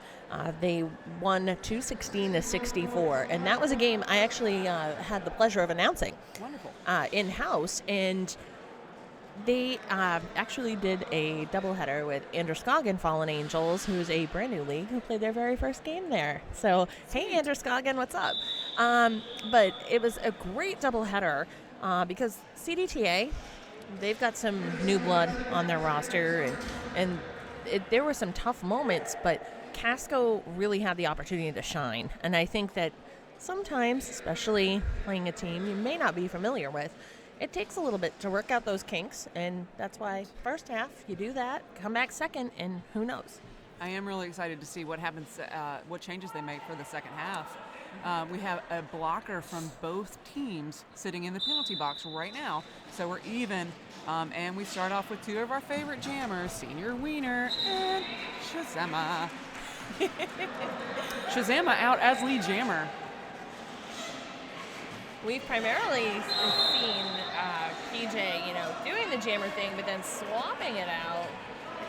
They won 216-64, and that was a game I actually had the pleasure of announcing. Wonderful. In-house, and they actually did a doubleheader with Androscoggin Fallen Angels, who's a brand new league, who played their very first game there. So, hey, Androscoggin, what's up? But it was a great doubleheader because CDTA, they've got some new blood on their roster, and there were some tough moments, but Casco really had the opportunity to shine. And I think that sometimes, especially playing a team you may not be familiar with, it takes a little bit to work out those kinks, and that's why first half you do that, come back second, and who knows. I am really excited to see what happens, what changes they make for the second half. We have a blocker from both teams sitting in the penalty box right now, so we're even. And we start off with two of our favorite jammers, Senior Wiener and Shazama. Shazama out as lead jammer. We've primarily seen PJ, doing the jammer thing, but then swapping it out,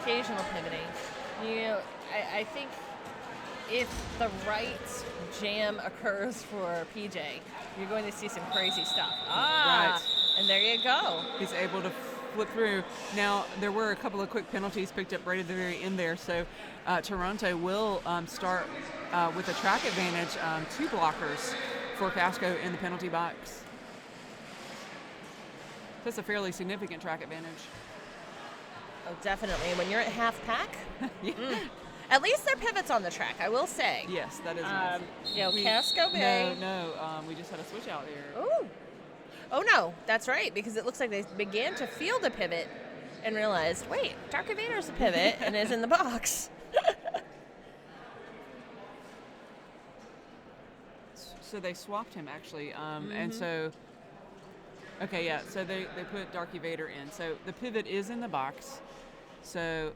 occasional pivoting. I think if the right jam occurs for PJ, you're going to see some crazy stuff. Right. And there you go. He's able to flip through. Now, there were a couple of quick penalties picked up right at the very end there, so Toronto will start with a track advantage, 2 blockers for Casco in the penalty box. That's a fairly significant track advantage. Oh, definitely. When you're at half pack, Yeah. At least their pivot's on the track, I will say. Yes, that is nice. Casco Bay. No, we just had a switch out here. Ooh. Oh, no, that's right, because it looks like they began to field a pivot and realized, wait, Dark Invader's a pivot and is in the box. So they swapped him, actually. And so, okay, yeah, so they put Dark Evader in. So the pivot is in the box. So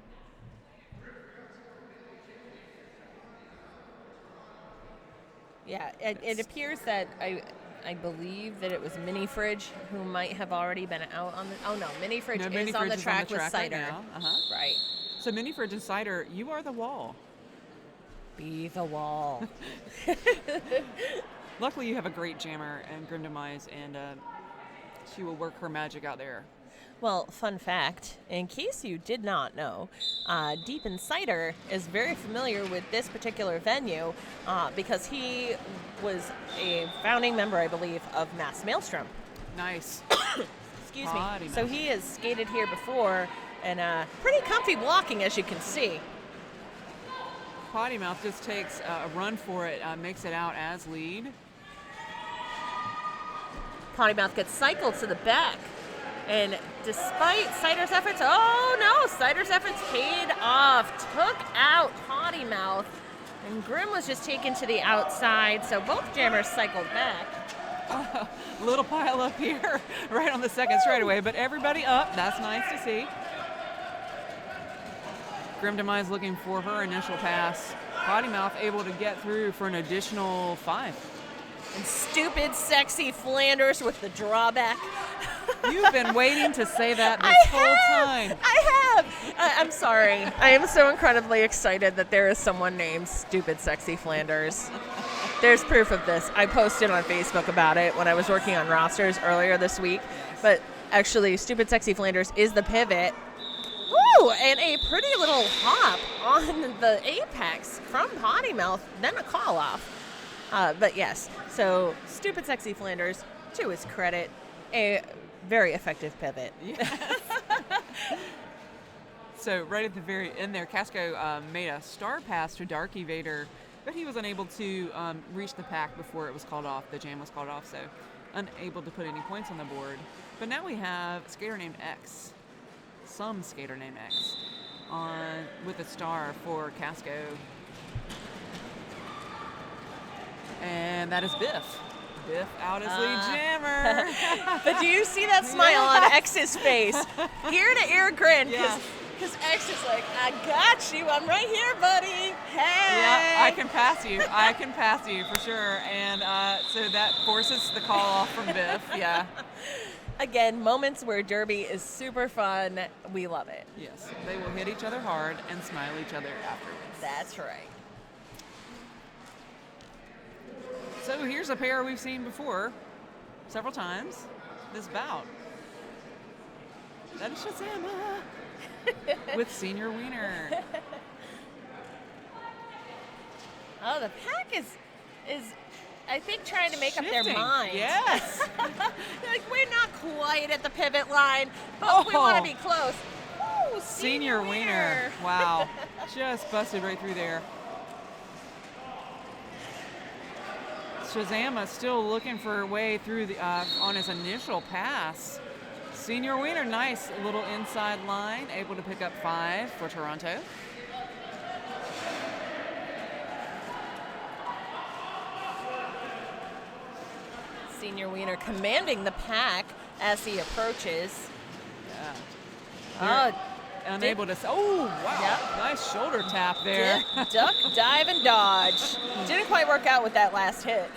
yeah, it appears that I believe that it was Mini Fridge who might have already been out on the. Oh no, Mini Fridge is on the track with Cider. Right now. Right. So Mini Fridge and Cider, you are the wall. Be the wall. Luckily, you have a great jammer and Grim Demise, and she will work her magic out there. Well, fun fact, in case you did not know, Deep Insider is very familiar with this particular venue because he was a founding member, I believe, of Mass Maelstrom. Nice. Excuse me. So he has skated here before, and pretty comfy blocking, as you can see. Potty Mouth just takes a run for it, makes it out as lead. Potty Mouth gets cycled to the back. And despite Cider's efforts, oh no, Cider's efforts paid off. Took out Potty Mouth. And Grim was just taken to the outside, so both jammers cycled back. Little pile up here, right on the second straightaway, but everybody up. That's nice to see. Grim Demise looking for her initial pass. Potty Mouth able to get through for an additional 5. And Stupid Sexy Flanders with the drawback. You've been waiting to say that this whole time. I have. I'm sorry. I am so incredibly excited that there is someone named Stupid Sexy Flanders. There's proof of this. I posted on Facebook about it when I was working on rosters earlier this week. But actually, Stupid Sexy Flanders is the pivot. Oh, and a pretty little hop on the apex from Potty Mouth, then a call off. But yes, so Stupid Sexy Flanders, to his credit, a very effective pivot. Yes. So right at the very end there, Casco made a star pass to Darky Vader, but he was unable to reach the pack before it was called off. The jam was called off, so unable to put any points on the board. But now we have a skater named X, some skater named X, with a star for Casco. And that is Biff. Biff out as lead jammer. But do you see that smile on X's face? Ear to ear grin, Yeah. because X is like, I got you. I'm right here, buddy. Hey. Yeah, I can pass you. I can pass you for sure. And so that forces the call off from Biff. Yeah. Again, moments where Derby is super fun. We love it. Yes. They will hit each other hard and smile each other afterwards. That's right. So here's a pair we've seen before several times this bout. That is Shazama with Senior Wiener. Oh, the pack is I think trying to make up their Shifting. mind. Yes. Like, we're not quite at the pivot line, but we want to be close. Ooh, Senior Wiener. Wow. Just busted right through there. Shazama still looking for a way through the on his initial pass. Senior Wiener, nice little inside line, able to pick up 5 for Toronto. Senior Wiener commanding the pack as he approaches. Yeah. Oh, Unable to. Oh, wow. Yep. Nice shoulder tap there. dip, duck, dive, and dodge. Didn't quite work out with that last hit.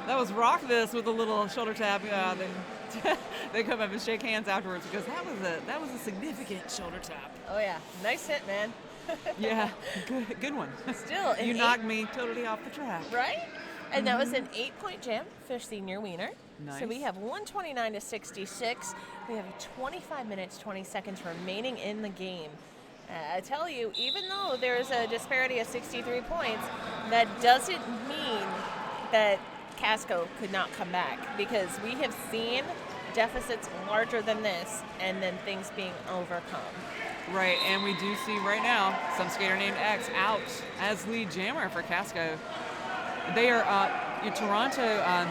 That was Rock This with a little shoulder tap. They come up and shake hands afterwards because that was a significant shoulder tap. Oh yeah, nice hit, man. Yeah, good one. Still, You knocked me totally off the track. right? And that was an 8-point jam for Senior Wiener. Nice. So we have 129 to 66. We have 25 minutes, 20 seconds remaining in the game. I tell you, even though there's a disparity of 63 points, that doesn't mean that Casco could not come back, because we have seen deficits larger than this and then things being overcome. Right, and we do see right now some skater named X out as lead jammer for Casco. They are Toronto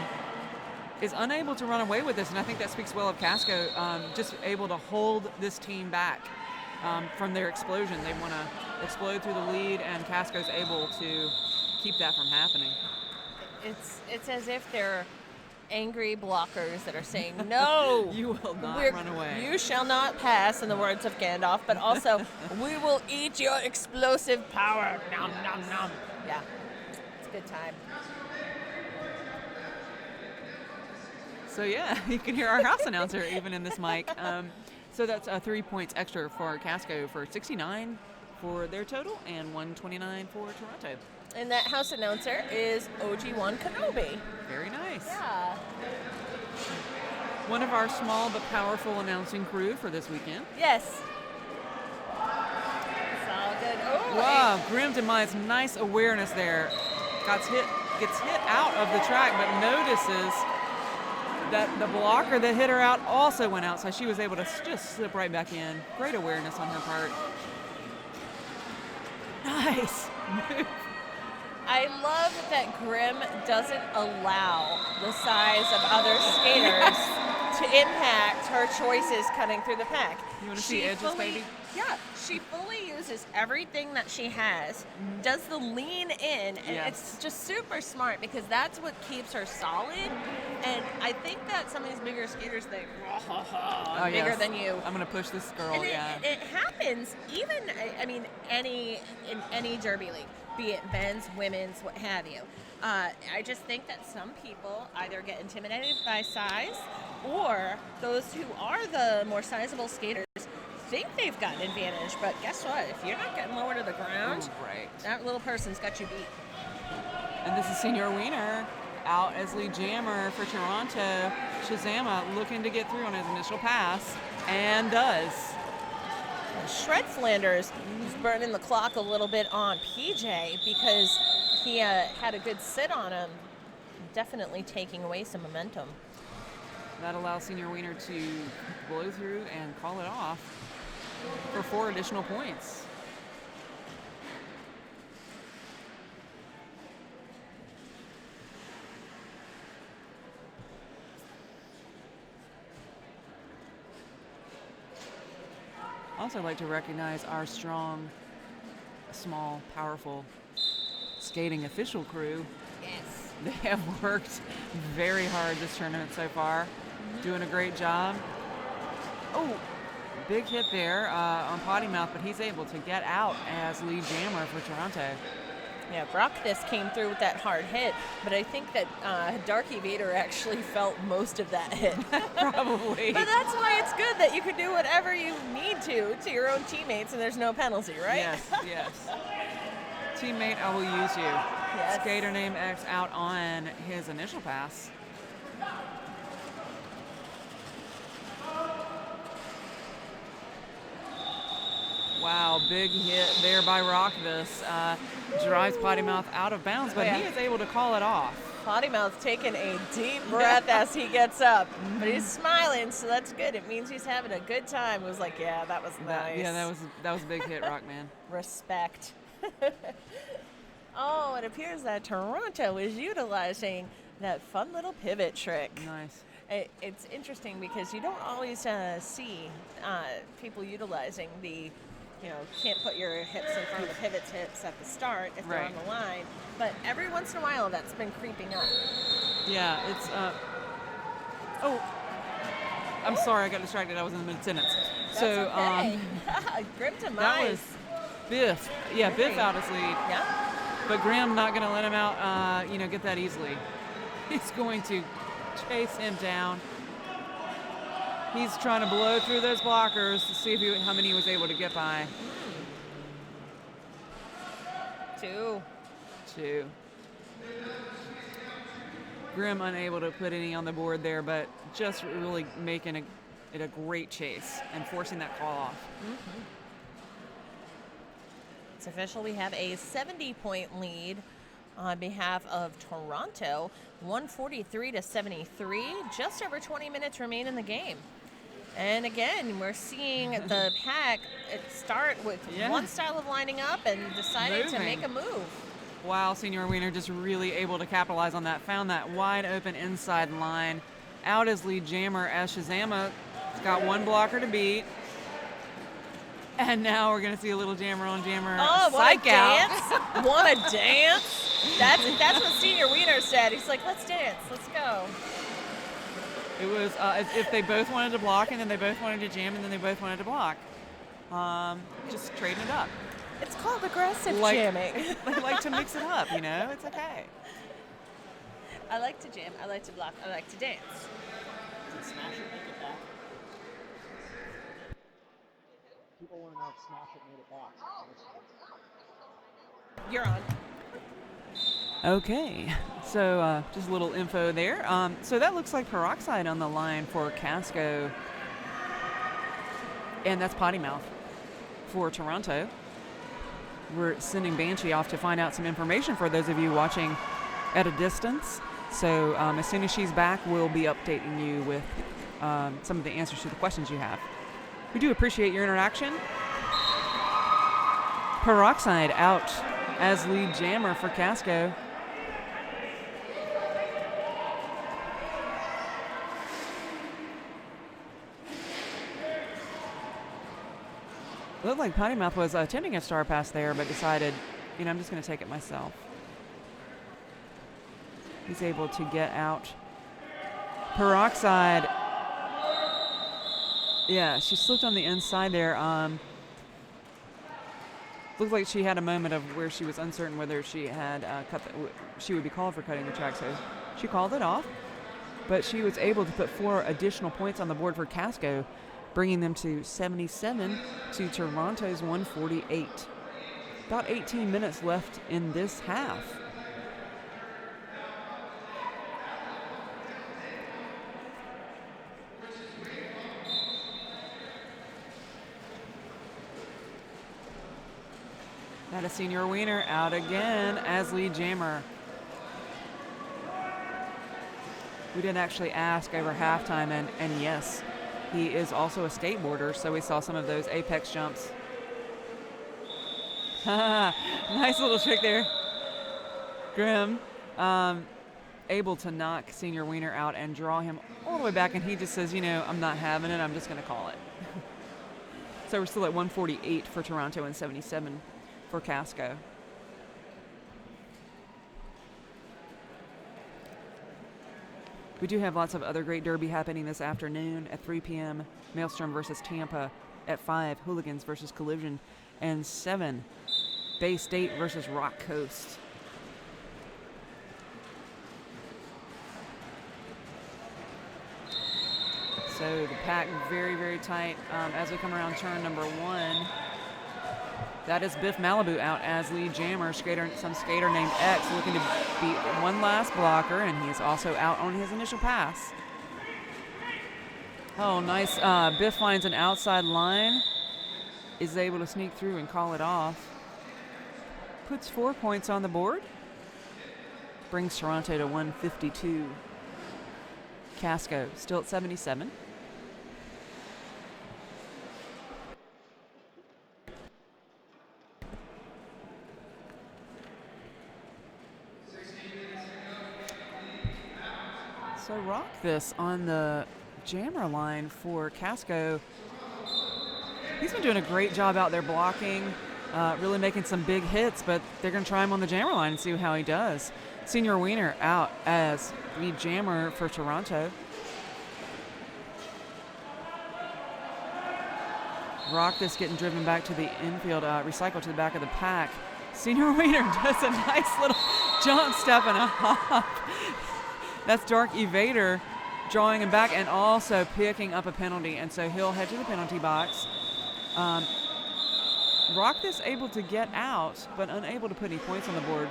is unable to run away with this, and I think that speaks well of Casco, just able to hold this team back from their explosion. They want to explode through the lead, and Casco's able to keep that from happening. It's as if they're angry blockers that are saying, no, You will not run away. You shall not pass, in the words of Gandalf, but also, we will eat your explosive power. Nom, nom, nom. Yeah, it's a good time. So yeah, you can hear our house announcer even in this mic. So that's 3 points extra for Casco for 69 for their total and 129 for Toronto. And that house announcer is OG1 Kenobi. Very nice. Yeah. One of our small but powerful announcing crew for this weekend. Yes. It's all good. Oh, Wow, Grim Demise, nice awareness there. Gets hit out of the track, but notices that the blocker that hit her out also went out, so she was able to just slip right back in. Great awareness on her part. Nice move. I love that Grim doesn't allow the size of other skaters to impact her choices cutting through the pack. You want to see edges, baby? Yeah, she fully uses everything that she has, does the lean in, and Yes. it's just super smart because that's what keeps her solid. And I think that some of these bigger skaters think, I'm bigger yes. than you. I'm going to push this girl, And yeah. it happens even, I mean, in any derby league, be it men's, women's, what have you. I just think that some people either get intimidated by size, or those who are the more sizable skaters think they've got an advantage. But guess what? If you're not getting lower to the ground, Right. that little person's got you beat. And this is Senior Wiener out as lead jammer for Toronto. Shazama looking to get through on his initial pass, and does. Shred Flanders was burning the clock a little bit on PJ because he had a good sit on him, definitely taking away some momentum. That allows Senior Wiener to blow through and call it off for 4 additional points. Also like to recognize our strong, small, powerful skating official crew. Yes. They have worked very hard this tournament so far, doing a great job. Oh, big hit there on Potty Mouth, but he's able to get out as lead jammer for Toronto. Yeah, Brock this came through with that hard hit, but I think that Darky Vader actually felt most of that hit. Probably. But that's why it's good that you can do whatever you need to your own teammates and there's no penalty, right? Yes, yes. Teammate, I will use you. Yes. Skater name X out on his initial pass. Wow, big hit there by Rockvis. Drives Potty Mouth out of bounds, but he is able to call it off. Potty Mouth's taking a deep breath as he gets up, but he's smiling, so that's good. It means he's having a good time. It was like, yeah, that was nice. That was a big hit, Rockman. Respect. Oh, it appears that Toronto is utilizing that fun little pivot trick. Nice. It's interesting because you don't always see people utilizing the, can't put your hips in front of the pivot's hips at the start if they're on the line. But every once in a while, that's been creeping up. Yeah, it's. Oh, I'm sorry, I got distracted. I was in the mid-sentence. That's so, okay. Grim demise. That was Biff. Yeah, Biff out his lead. Yeah. But Graham not going to let him out, get that easily. He's going to chase him down. He's trying to blow through those blockers to see how many he was able to get by. 2. Grim unable to put any on the board there, but just really making it a great chase and forcing that call off. Mm-hmm. It's official. We have a 70-point lead on behalf of Toronto, 143-73. Just over 20 minutes remain in the game. And again, we're seeing the pack start with one style of lining up and deciding to make a move. Wow, Senior Wiener just really able to capitalize on that. Found that wide open inside line. Out as lead jammer as Shazama's got one blocker to beat. And now we're going to see a little jammer on jammer psych out. Want to dance? That's what Senior Wiener said. He's like, let's dance. Let's go. It was as if they both wanted to block, and then they both wanted to jam, and then they both wanted to block. Just trading it up. It's called aggressive jamming. They like to mix it up, It's okay. I like to jam. I like to block. I like to dance. Did Smash It make it back? People want to know if Smash It made it back. You're on. Okay, so just a little info there. So that looks like Peroxide on the line for Casco, and that's Potty Mouth for Toronto. We're sending Banshee off to find out some information for those of you watching at a distance. So as soon as she's back, we'll be updating you with some of the answers to the questions you have. We do appreciate your interaction. Peroxide out as lead jammer for Casco. Looked like Potty Mouth was attempting a star pass there, but decided, I'm just going to take it myself. He's able to get out. Peroxide. Yeah, she slipped on the inside there. Looked like she had a moment of where she was uncertain whether she had she would be called for cutting the track, so she called it off. But she was able to put 4 additional points on the board for Casco, bringing them to 77 to Toronto's 148. About 18 minutes left in this half. Got a senior wiener out again as lead jammer. We did actually ask over halftime, and yes, he is also a skateboarder, so we saw some of those apex jumps. Nice little trick there. Grimm able to knock senior wiener out and draw him all the way back, and he just says, I'm not having it, I'm just going to call it. So we're still at 148 for Toronto and 77 for Casco. We do have lots of other great derby happening this afternoon at 3 p.m. Maelstrom versus Tampa. At 5, Hooligans versus Collision. And 7, Bay State versus Rock Coast. So the pack very, very tight as we come around turn number 1. That is Biff Malibu out as lead jammer. Some skater named X looking to beat one last blocker, and he's also out on his initial pass. Oh, nice. Biff finds an outside line, is able to sneak through and call it off. Puts 4 points on the board. Brings Toronto to 152. Casco still at 77. So rock this on the jammer line for Casco. He's been doing a great job out there blocking, really making some big hits, but they're going to try him on the jammer line and see how he does. Senior Wiener out as lead jammer for Toronto. Rock this getting driven back to the infield, recycled to the back of the pack. Senior Wiener does a nice little jump step and a hop. That's Dark Evader drawing him back and also picking up a penalty, and so he'll head to the penalty box. Rock this able to get out, but unable to put any points on the board.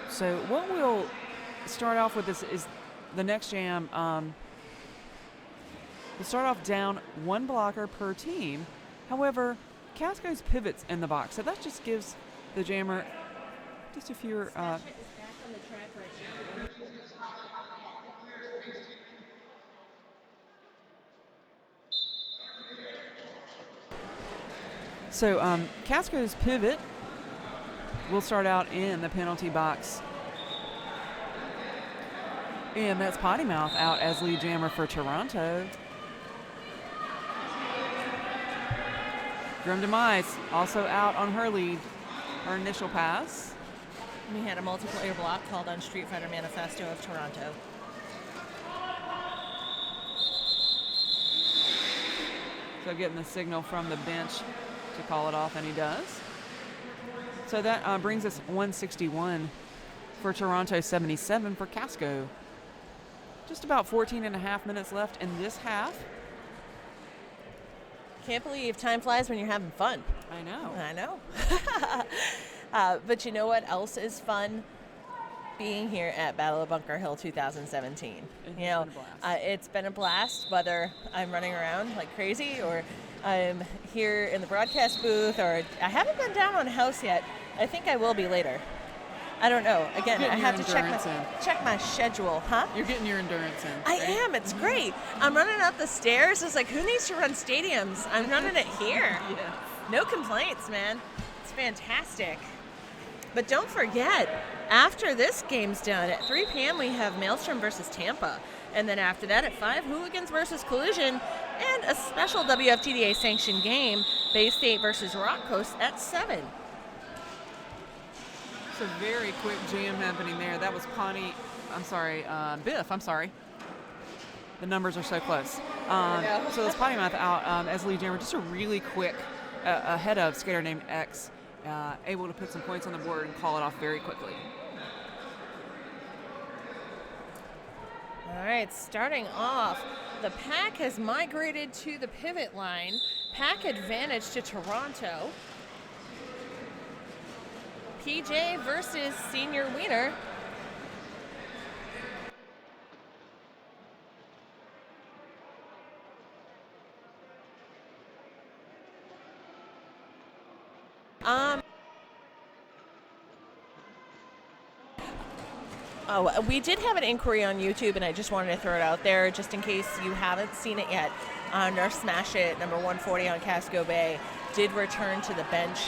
So what we'll start off with is the next jam. We'll start off down 1 blocker per team. However, Casco's pivots in the box, so that just gives the jammer just a few. So Casco's pivot will start out in the penalty box. And that's Potty Mouth out as lead jammer for Toronto. Grim Demise also out on her initial pass. We had a multiplayer block called on Street Fighter Manifesto of Toronto. So getting the signal from the bench to call it off, and he does. So that brings us 161 for Toronto, 77 for Casco. Just about 14 and a half minutes left in this half. Can't believe time flies when you're having fun. I know. I know. But you know what else is fun? Being here at Battle of Bunker Hill 2017. It's been a blast, whether I'm running around like crazy or I'm here in the broadcast booth, or I haven't been down on house yet. I think I will be later. I don't know. Again, I have to check my schedule, huh? You're getting your endurance in. I am. It's great. I'm running up the stairs. It's like, who needs to run stadiums? I'm running it here. Yes. No complaints, man. It's fantastic. But don't forget, after this game's done, at 3 p.m. we have Maelstrom versus Tampa. And then after that, at 5, Hooligans versus Collision, and a special WFTDA sanctioned game, Bay State versus Rock Coast at 7. It's a very quick jam happening there. That was Biff, I'm sorry. The numbers are so close. So it's Potty Mouth out as lead jammer. Just a really quick ahead of skater named X, able to put some points on the board and call it off very quickly. All right, starting off, the pack has migrated to the pivot line. Pack advantage to Toronto. PJ versus Senior Wiener. Oh, we did have an inquiry on YouTube, and I just wanted to throw it out there just in case you haven't seen it yet. Nurse Smash It, number 140 on Casco Bay, did return to the bench,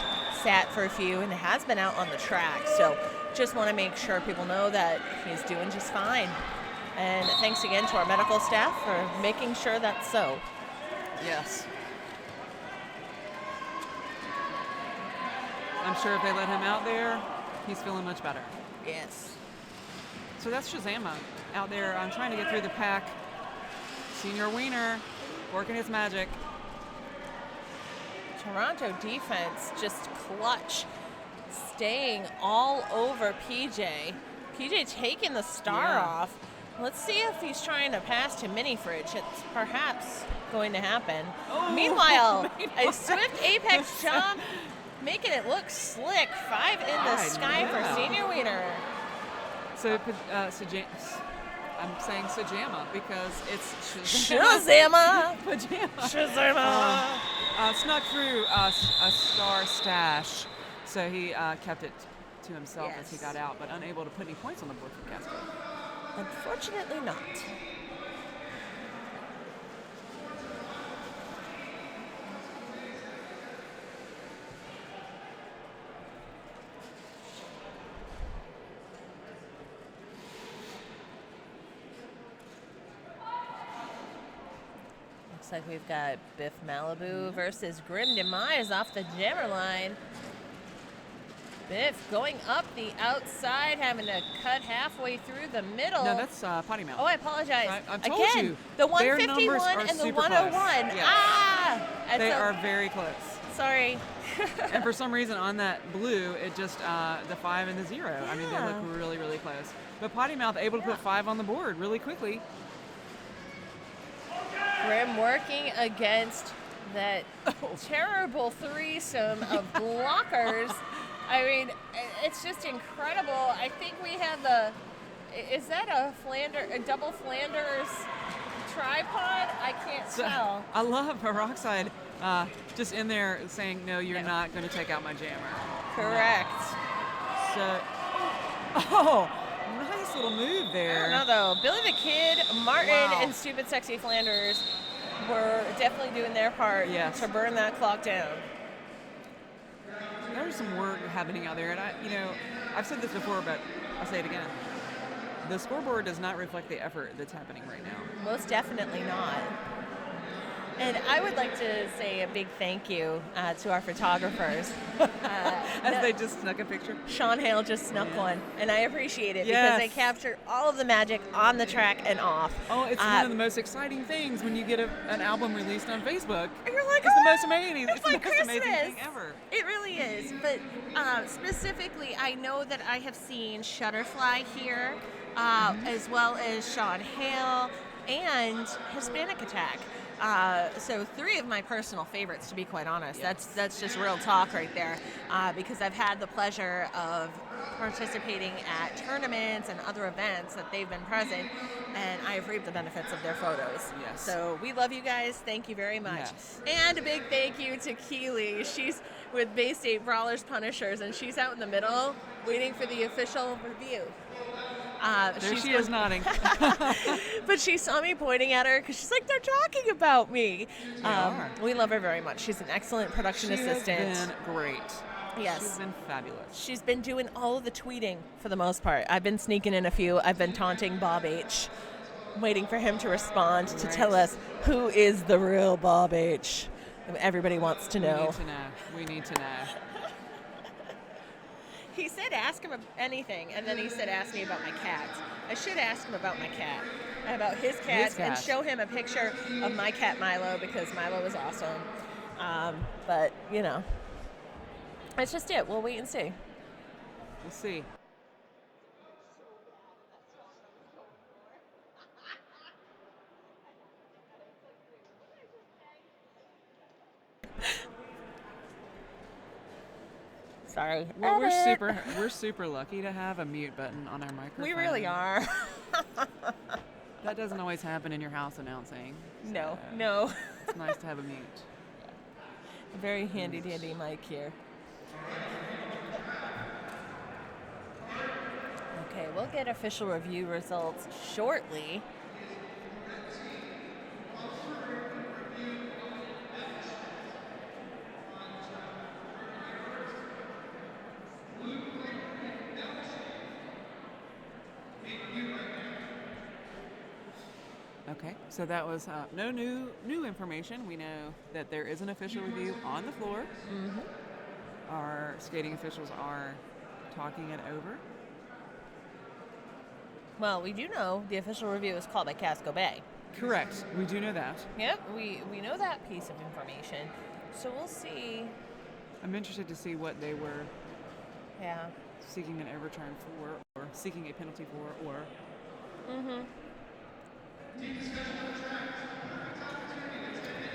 sat for a few, and has been out on the track. So just want to make sure people know that he's doing just fine. And thanks again to our medical staff for making sure that's so. Yes. I'm sure if they let him out there, he's feeling much better. Yes. So that's Shazama out there trying to get through the pack. Senior Wiener working his magic. Toronto defense just clutch, staying all over PJ. PJ taking the star off. Let's see if he's trying to pass to Mini Fridge. It's perhaps going to happen. Oh, Meanwhile, a swift apex jump, making it look slick. 5 in the sky for Senior Wiener. So, I'm saying Sajama because it's Shazama! Pajama. Shazama! Snuck through a star stash, so he kept it to himself as he got out, but unable to put any points on the board for Casco. Unfortunately not. Looks like we've got Biff Malibu versus Grim Demise off the jammer line. Biff going up the outside, having to cut halfway through the middle. No, that's potty mouth. Oh, I apologize. I told Again, you, the their numbers 151 are and the super 101. close. Yes. Ah! They are very close. Sorry. And for some reason on that blue, it just, the 5 and the 0. I mean, they look really, really close. But potty mouth able to put 5 on the board really quickly. Grim working against that terrible threesome of blockers. I mean, it's just incredible. I think we have is that a double Flanders tripod? I can't tell. I love Peroxide just in there saying, no, you're not going to take out my jammer. Correct. No. So, nice little move there. I don't know, though. Billy the Kid, Martin, and Stupid Sexy Flanders were definitely doing their part to burn that clock down. There's some work happening out there, and I've said this before, but I'll say it again. The scoreboard does not reflect the effort that's happening right now. Most definitely not. And I would like to say a big thank you to our photographers. As they just snuck a picture. Sean Hale just snuck one, and I appreciate it because they captured all of the magic on the track and off. Oh, it's one of the most exciting things when you get an album released on Facebook. And you're like, it's the most amazing. It's like the most Christmas. amazing thing ever. It really is. But specifically, I know that I have seen Shutterfly here, as well as Sean Hale and Hispanic Attack. So 3 of my personal favorites, to be quite honest. That's just real talk right there, because I've had the pleasure of participating at tournaments and other events that they've been present, and I have reaped the benefits of their photos. Yes. So we love you guys. Thank you very much. Yes. And a big thank you to Keely. She's with Bay State Brawlers Punishers, and she's out in the middle waiting for the official review. There she is nodding. But she saw me pointing at her because she's like, they're talking about me. We love her very much. She's an excellent production assistant. She has been great. Yes. She's been fabulous. She's been doing all of the tweeting for the most part. I've been sneaking in a few. I've been taunting Bob H., waiting for him to respond to tell us who is the real Bob H. Everybody wants to know. We need to know. He said ask him anything, and then he said ask me about my cat. I should ask him about my cat, about his cat, and show him a picture of my cat Milo, because Milo is awesome. But, that's just it. We'll wait and see. We'll see. Sorry. Well, we're super lucky to have a mute button on our microphone. We really are. That doesn't always happen in your house announcing. No. It's nice to have a mute. A very handy dandy mic here. Okay, we'll get official review results shortly. Okay, so that was no new information. We know that there is an official review on the floor. Mm-hmm. Our skating officials are talking it over. Well, we do know the official review is called by Casco Bay. Correct. We do know that. Yep, we know that piece of information. So we'll see. I'm interested to see what they were Yeah. seeking an overturn for, or seeking a penalty for, or. Mm-hmm.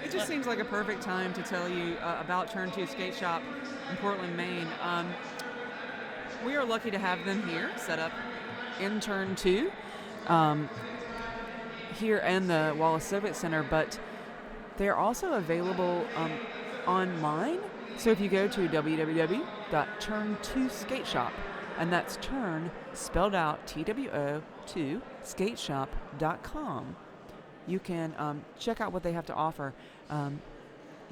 It just seems like a perfect time to tell you about Turn 2 Skate Shop in Portland, Maine. We are lucky to have them here, set up in Turn 2, here in the Wallace Civic Center, but they're also available online. So if you go to www.turn2skateshop, and that's turn spelled out TWO2 skateshop.com, you can check out what they have to offer.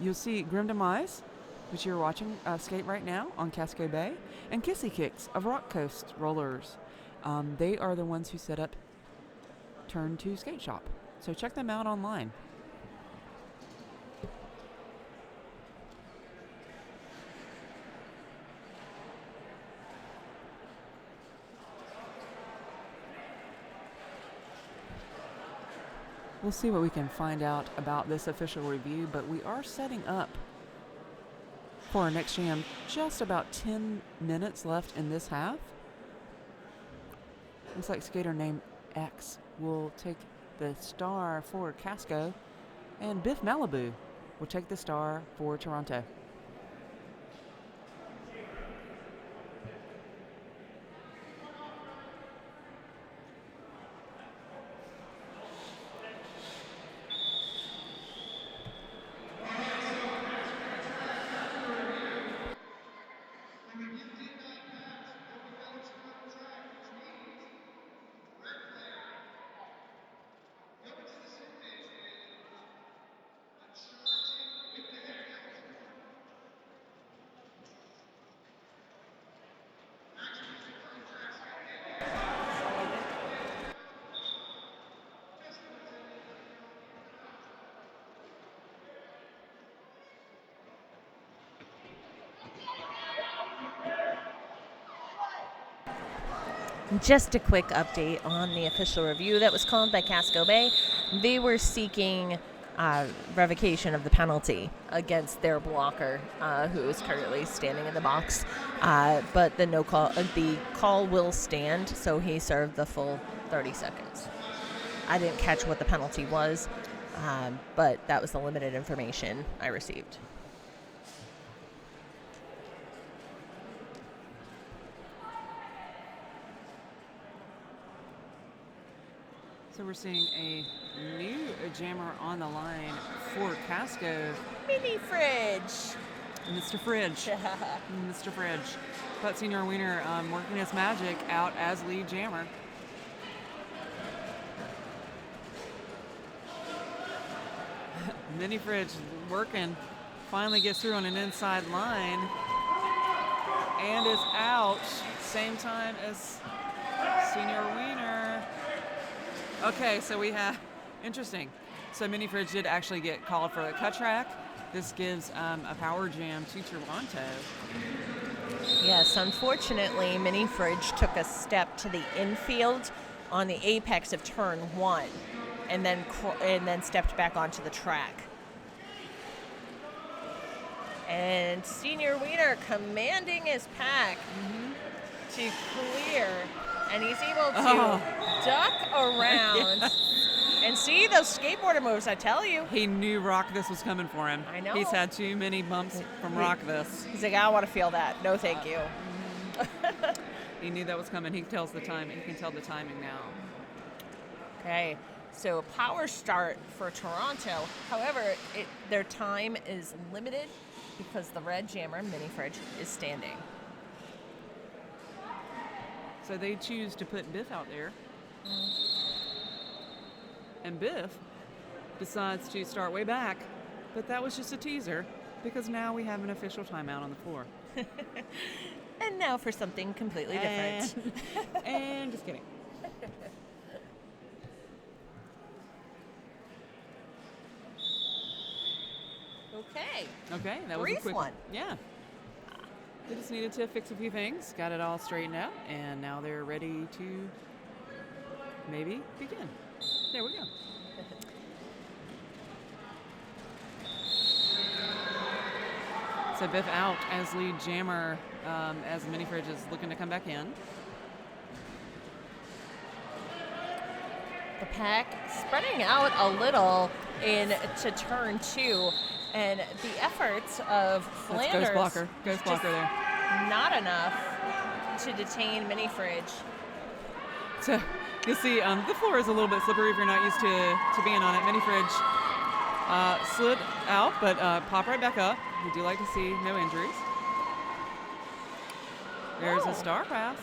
You'll see Grim Demise, which you're watching skate right now on Casco Bay, and Kissy Kicks of Rock Coast Rollers. They are the ones who set up Turn 2 Skate Shop. So check them out online. We'll see what we can find out about this official review, but we are setting up for our next jam. Just about 10 minutes left in this half. Looks like skater named X will take the star for Casco, and Biff Malibu will take the star for Toronto. Just a quick update on the official review that was called by Casco Bay. They were seeking revocation of the penalty against their blocker, who is currently standing in the box. But the call will stand, so he served the full 30 seconds. I didn't catch what the penalty was, but that was the limited information I received. So we're seeing a new jammer on the line for Casco. Mini fridge. Mr. Fridge. Mr. Fridge. But Senior Wiener working his magic out as lead jammer. Mini Fridge working. Finally gets through on an inside line. And is out. Same time as Senior Wiener. Okay, so we have, interesting. So Mini Fridge did actually get called for the cut track. This gives a power jam to Toronto. Yes, unfortunately, Mini Fridge took a step to the infield on the apex of turn 1, and then stepped back onto the track. And Senior Wiener commanding his pack to clear, and he's able to duck around. And see those skateboarder moves, I tell you. He knew Rock This was coming for him. I know. He's had too many bumps from Rock This. He's like, I want to feel that. No, thank you. He knew that was coming. He tells the time. He can tell the timing now. Okay, so power start for Toronto. However, their time is limited because the red jammer, Mini Fridge, is standing. So they choose to put Biff out there. And Biff decides to start way back, but that was just a teaser because now we have an official timeout on the floor. And now for something completely different. And just kidding. Okay, that was a Brief quick one. Yeah. They just needed to fix a few things, got it all straightened out, and now they're ready to maybe begin. There we go. So Biff out as lead jammer as Mini Fridge is looking to come back in. The pack spreading out a little to turn 2, and the efforts of Flanders. Ghost blocker there. Not enough to detain Mini Fridge. So you'll see the floor is a little bit slippery if you're not used to being on it. Mini Fridge slid out, but pop right back up. We do like to see no injuries. There's a star pass.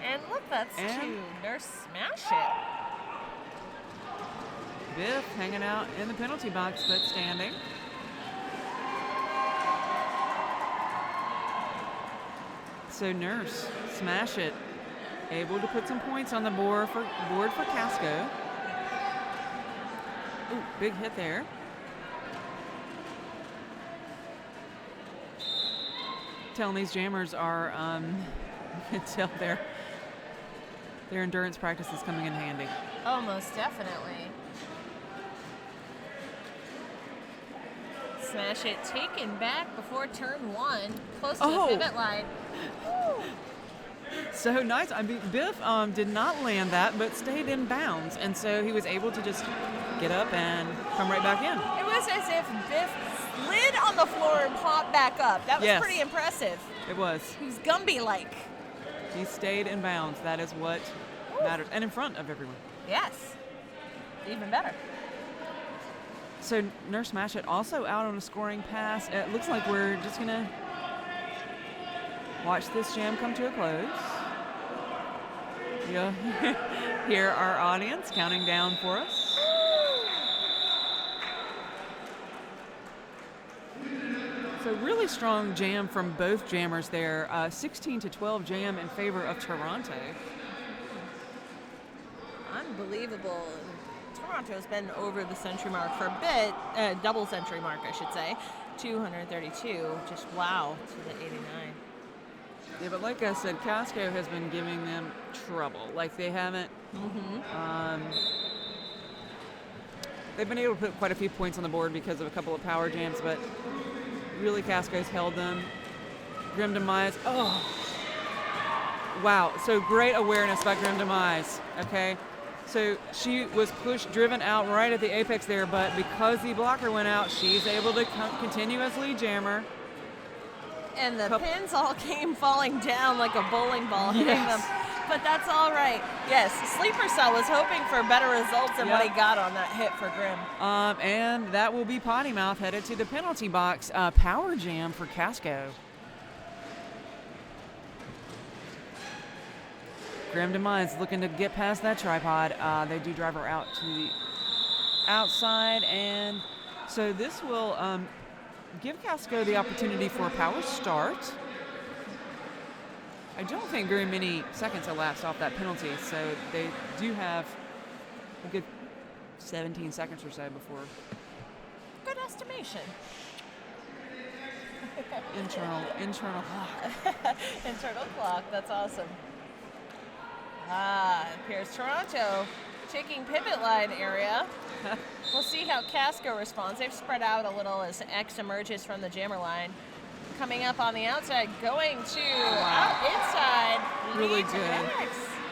And look, that's And- to Nurse Smash It. Biff hanging out in the penalty box, but standing. So Nurse Smash It, able to put some points on the board for Casco. Ooh, big hit there. Telling these jammers are, you can tell their endurance practice is coming in handy. Oh, most definitely. Smash It taken back before turn 1, close to the pivot line. Woo. So nice. I mean, Biff did not land that, but stayed in bounds, and so he was able to just get up and come right back in. It was as if Biff slid on the floor and popped back up. That was Yes. pretty impressive. It was. He was Gumby-like. He stayed in bounds. That is what matters, and in front of everyone. Yes. Even better. So Nurse Smash It also out on a scoring pass. It looks like we're just gonna watch this jam come to a close. You'll hear our audience counting down for us. So really strong jam from both jammers there. 16-12 jam in favor of Toronto. Unbelievable. Toronto's been over the century mark for a bit, double century mark, I should say. 232. Just wow to the 89. Yeah, but like I said, Casco has been giving them trouble. Like they haven't. They've been able to put quite a few points on the board because of a couple of power jams, but really Casco's held them. Grim Demise. Oh, wow! So great awareness by Grim Demise. Okay, so she was driven out right at the apex there, but because the blocker went out, she's able to continue as lead jammer. And the pins all came falling down like a bowling ball hitting them. But that's all right. Yes, Sleeper Cell was hoping for better results than what he got on that hit for Grim. And that will be Potty Mouth headed to the penalty box. Power jam for Casco. Grim Demise looking to get past that tripod. They do drive her out to the outside, and so this will give Casco the opportunity for a power start. I don't think very many seconds elapsed off that penalty, so they do have a good 17 seconds or so before. Good estimation. Internal clock. Internal clock, that's awesome. Here's Toronto taking pivot line area. We'll see how Casco responds. They've spread out a little as X emerges from the jammer line. Coming up on the outside, going to out inside. Really good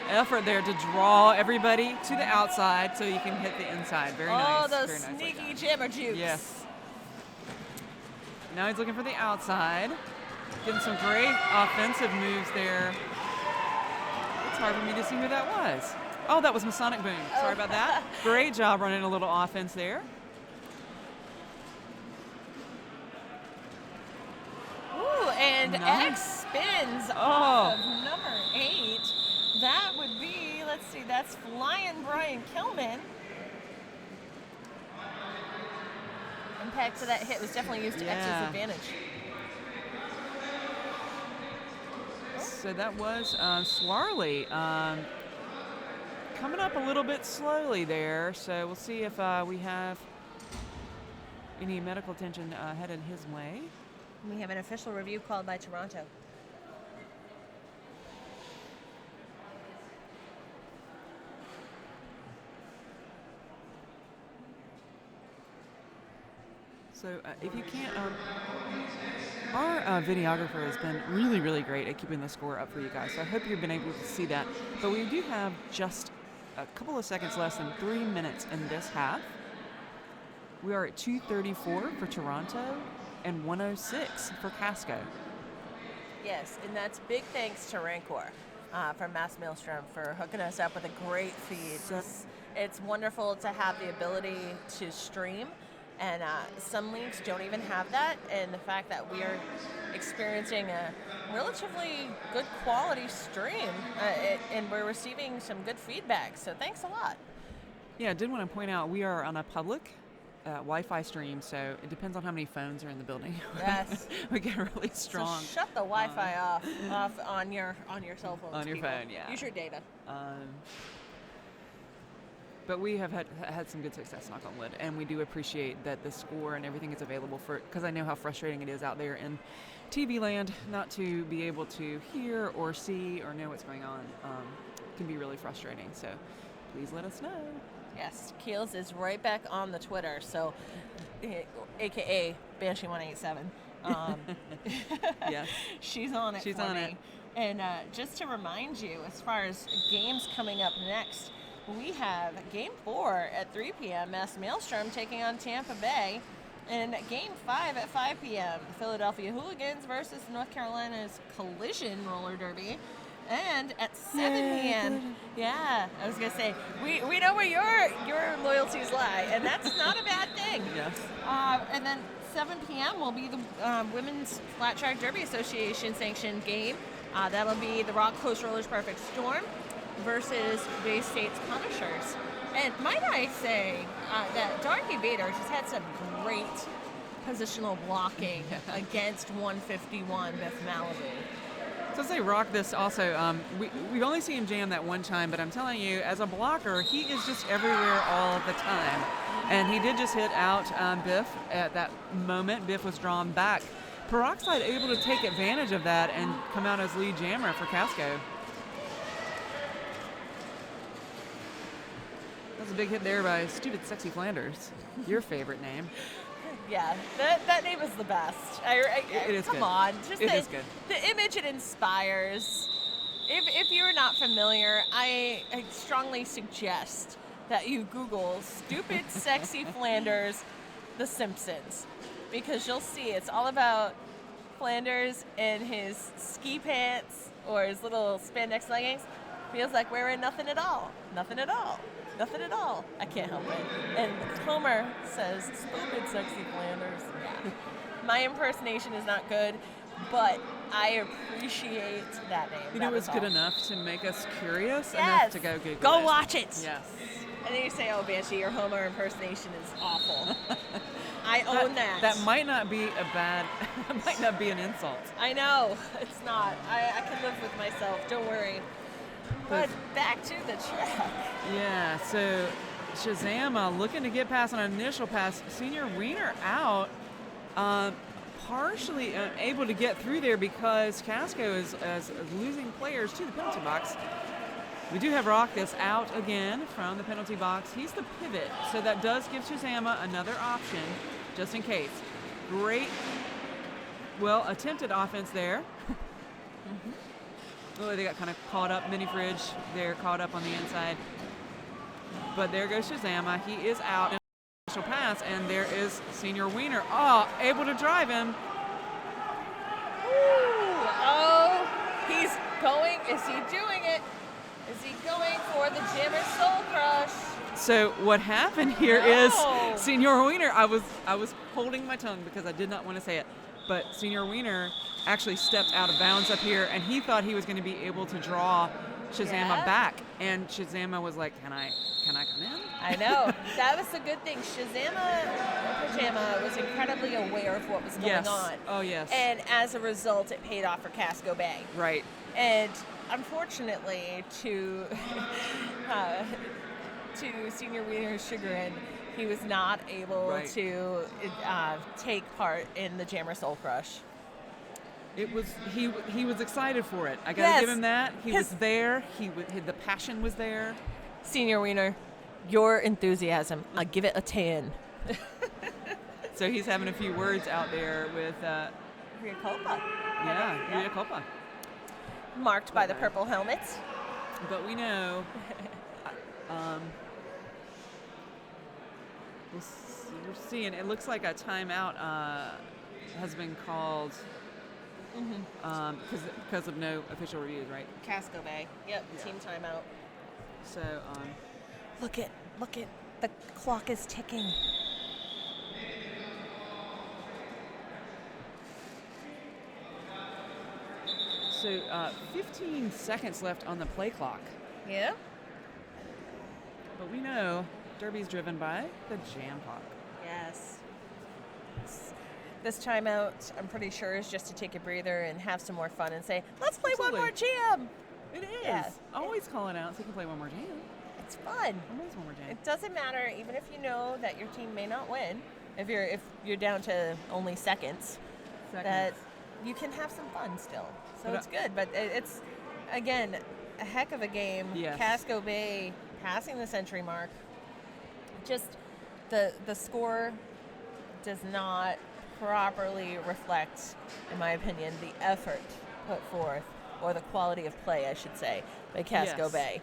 effort there to draw everybody to the outside so you can hit the inside. Very nice. Oh, those Very nice sneaky jammer jukes. Yes. Now he's looking for the outside. Getting some great offensive moves there. It's hard for me to see who that was. Oh, that was Masonic Boom. Sorry about that. Great job running a little offense there. Ooh, and Nice. X spins off of number 8. That would be, let's see, that's Flying Brian Kilman. Impact of that hit was definitely used to X's advantage. So that was Swarley coming up a little bit slowly there. So we'll see if we have any medical attention headed his way. We have an official review called by Toronto. So if you can't, our videographer has been really, really great at keeping the score up for you guys. So I hope you've been able to see that. But we do have just a couple of seconds less than 3 minutes in this half. We are at 2:34 for Toronto and 1:06 for Casco. Yes, and that's big thanks to Rancor from Mass Maelstrom for hooking us up with a great feed. It's wonderful to have the ability to stream, and some leagues don't even have that, and the fact that we are experiencing a relatively good quality stream, and we're receiving some good feedback, so thanks a lot. Yeah, I did want to point out we are on a public Wi-Fi stream, so it depends on how many phones are in the building. Yes. We get really strong. So shut the Wi-Fi off on your cell phone. On your people. phone, yeah. Use your data. But we have had some good success, knock on wood, and we do appreciate that the score and everything is available for, because I know how frustrating it is out there in TV land not to be able to hear or see or know what's going on. It can be really frustrating, so please let us know. Yes, Keels is right back on the Twitter, so AKA Banshee187. Yes. She's on it. She's for on me. it. And just to remind you, as far as games coming up next, we have Game 4 at 3 p.m. Mass Maelstrom taking on Tampa Bay, and Game 5 at 5 p.m. Philadelphia Hooligans versus North Carolina's Collision Roller Derby. And at 7 p.m., yeah, I was going to say, we know where your loyalties lie, and that's not a bad thing. Yes. And then 7 p.m. will be the Women's Flat Track Derby Association sanctioned game. That'll be the Rock Coast Rollers Perfect Storm versus Bay State's Punishers. And might I say that Darky Bader has had some great positional blocking against 151 Biff Malibu. So I'd say Rock this also, we've only seen him jam that one time, but I'm telling you, as a blocker, he is just everywhere all the time. And he did just hit out Biff at that moment. Biff was drawn back. Peroxide able to take advantage of that and come out as lead jammer for Casco. That's a big hit there by Stupid Sexy Flanders, your favorite name. Yeah, that name is the best. It is come good. on, just It is good. The image it inspires. If you're not familiar, I strongly suggest that you Google Stupid Sexy Flanders, The Simpsons, because you'll see it's all about Flanders in his ski pants or his little spandex leggings. Feels like wearing nothing at all. Nothing at all. Nothing at all. I can't help it. And Homer says, Stupid Sexy Flanders. Yeah. My impersonation is not good, but I appreciate that name. You know what's good enough to make us curious Yes. enough to go Google Go it. watch it. Yes. And then you say, oh, Banshee, your Homer impersonation is awful. I own that. That might not be a bad, that might not be an insult. I know. It's not. I can live with myself. Don't worry. But back to the track. Yeah, so Shazam looking to get past an initial pass. Senior Wiener out, partially able to get through there because Casco is losing players to the penalty box. We do have Rock that's out again from the penalty box. He's the pivot, so that does give Shazam another option just in case. Great, attempted offense there. Mm-hmm. Oh, they got kind of caught up. Mini Fridge, they're caught up on the inside. But there goes Shazam. He is out in the initial pass, and there is Senior Wiener. Oh, able to drive him. Ooh, oh, he's going. Is he doing it? Is he going for the Jammer Soul Crush? So what happened here is Senior Wiener, I was holding my tongue because I did not want to say it, but Senior Wiener actually stepped out of bounds up here, and he thought he was going to be able to draw Shazama back, and Shazama was like, "Can I come in?" I know. That was the good thing. Pajama was incredibly aware of what was going on. Oh, yes. And as a result, it paid off for Casco Bay. Right. And unfortunately, to Senior Wiener's chagrin, he was not able to take part in the Jammer Soul Crush. It was he was excited for it. I gotta give him that. He was there. The passion was there. Senior Wiener, your enthusiasm, I give it a 10. So he's having a few words out there with Ria Copa. Yeah, Ria Copa. Marked by the purple helmets. But we know we're seeing it looks like a timeout has been called because of no official reviews, right? Casco Bay. Yep, team timeout. So look at the clock is ticking. So 15 seconds left on the play clock. Yeah. But we know Derby's driven by the jam clock. Yes. This timeout, I'm pretty sure, is just to take a breather and have some more fun and say, let's play one more jam. It is. Yeah. Always calling out so you can play one more jam. It's fun. Always one more jam. It doesn't matter, even if you know that your team may not win, if you're down to only seconds, that you can have some fun still. So it's good. But it's, again, a heck of a game. Yes. Casco Bay passing the century mark. Just the score does not properly reflect, in my opinion, the effort put forth, or the quality of play, I should say, by Casco Bay.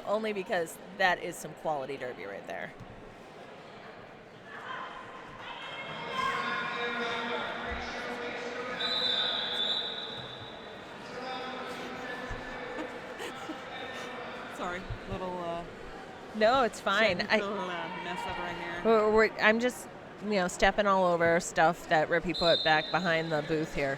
Only because that is some quality derby right there. Sorry, little. No, it's fine. Mess up right here. I'm just, stepping all over stuff that Rippy put back behind the booth here.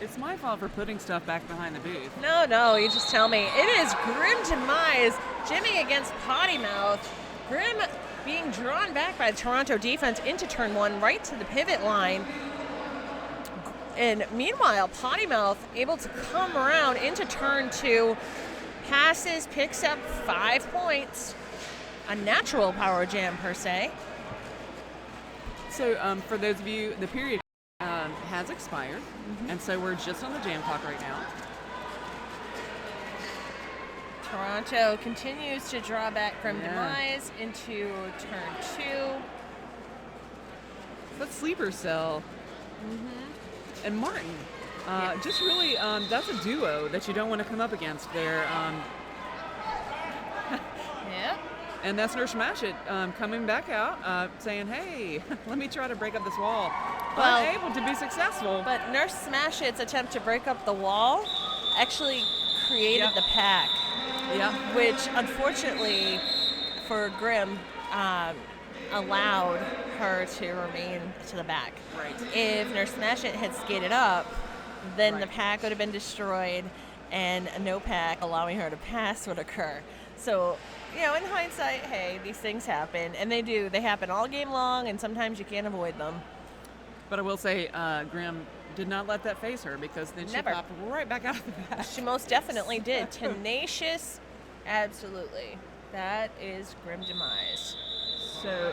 It's my fault for putting stuff back behind the booth. No, you just tell me. It is Grim Demise, Jimmy against Potty Mouth. Grim being drawn back by the Toronto defense into turn one, right to the pivot line. And meanwhile, Potty Mouth able to come around into turn two, passes, picks up 5 points. A natural power jam, per se. So for those of you, the period has expired, and so we're just on the jam clock right now. Toronto continues to draw back Grim Demise into turn two. That sleeper cell. And Martin, just really, that's a duo that you don't want to come up against there. Yeah. And that's Nurse Smash It coming back out, saying, hey, let me try to break up this wall. Well, unable to be successful. But Nurse Smash It's attempt to break up the wall actually created the pack. Yeah. Which, unfortunately, for Grim, allowed her to remain to the back. Right. If Nurse Smash It had skated up, then the pack would have been destroyed, and no pack allowing her to pass would occur. So, in hindsight, hey, these things happen, and they do. They happen all game long, and sometimes you can't avoid them. But I will say, Grim did not let that phase her, because then she popped right back out of the back. She most definitely did. Tenacious, absolutely. That is Grim Demise. So,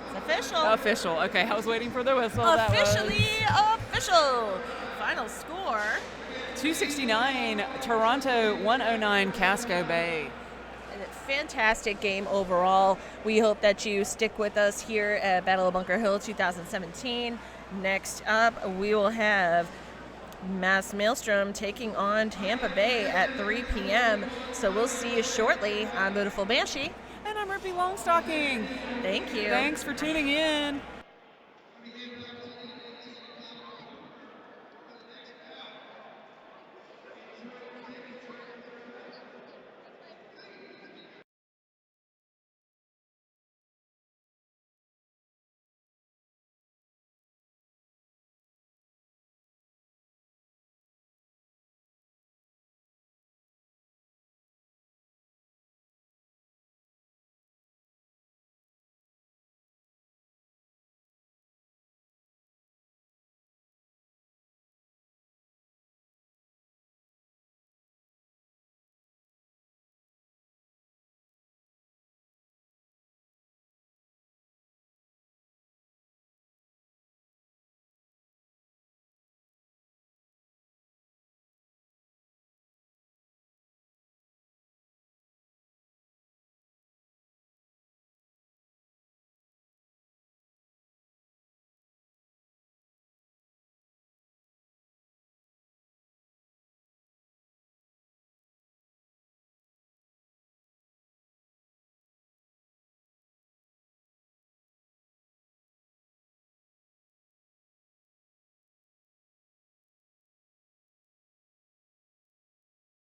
it's official. Official. Okay, I was waiting for the whistle. Officially official. Final score. 269, Toronto 109, Casco Bay. Fantastic game overall. We hope that you stick with us here at Battle of Bunker Hill 2017. Next up, we will have Mass Maelstrom taking on Tampa Bay at 3 p.m. So we'll see you shortly. I'm Beautiful Banshee. And I'm Rippy Longstocking. Thank you. Thanks for tuning in.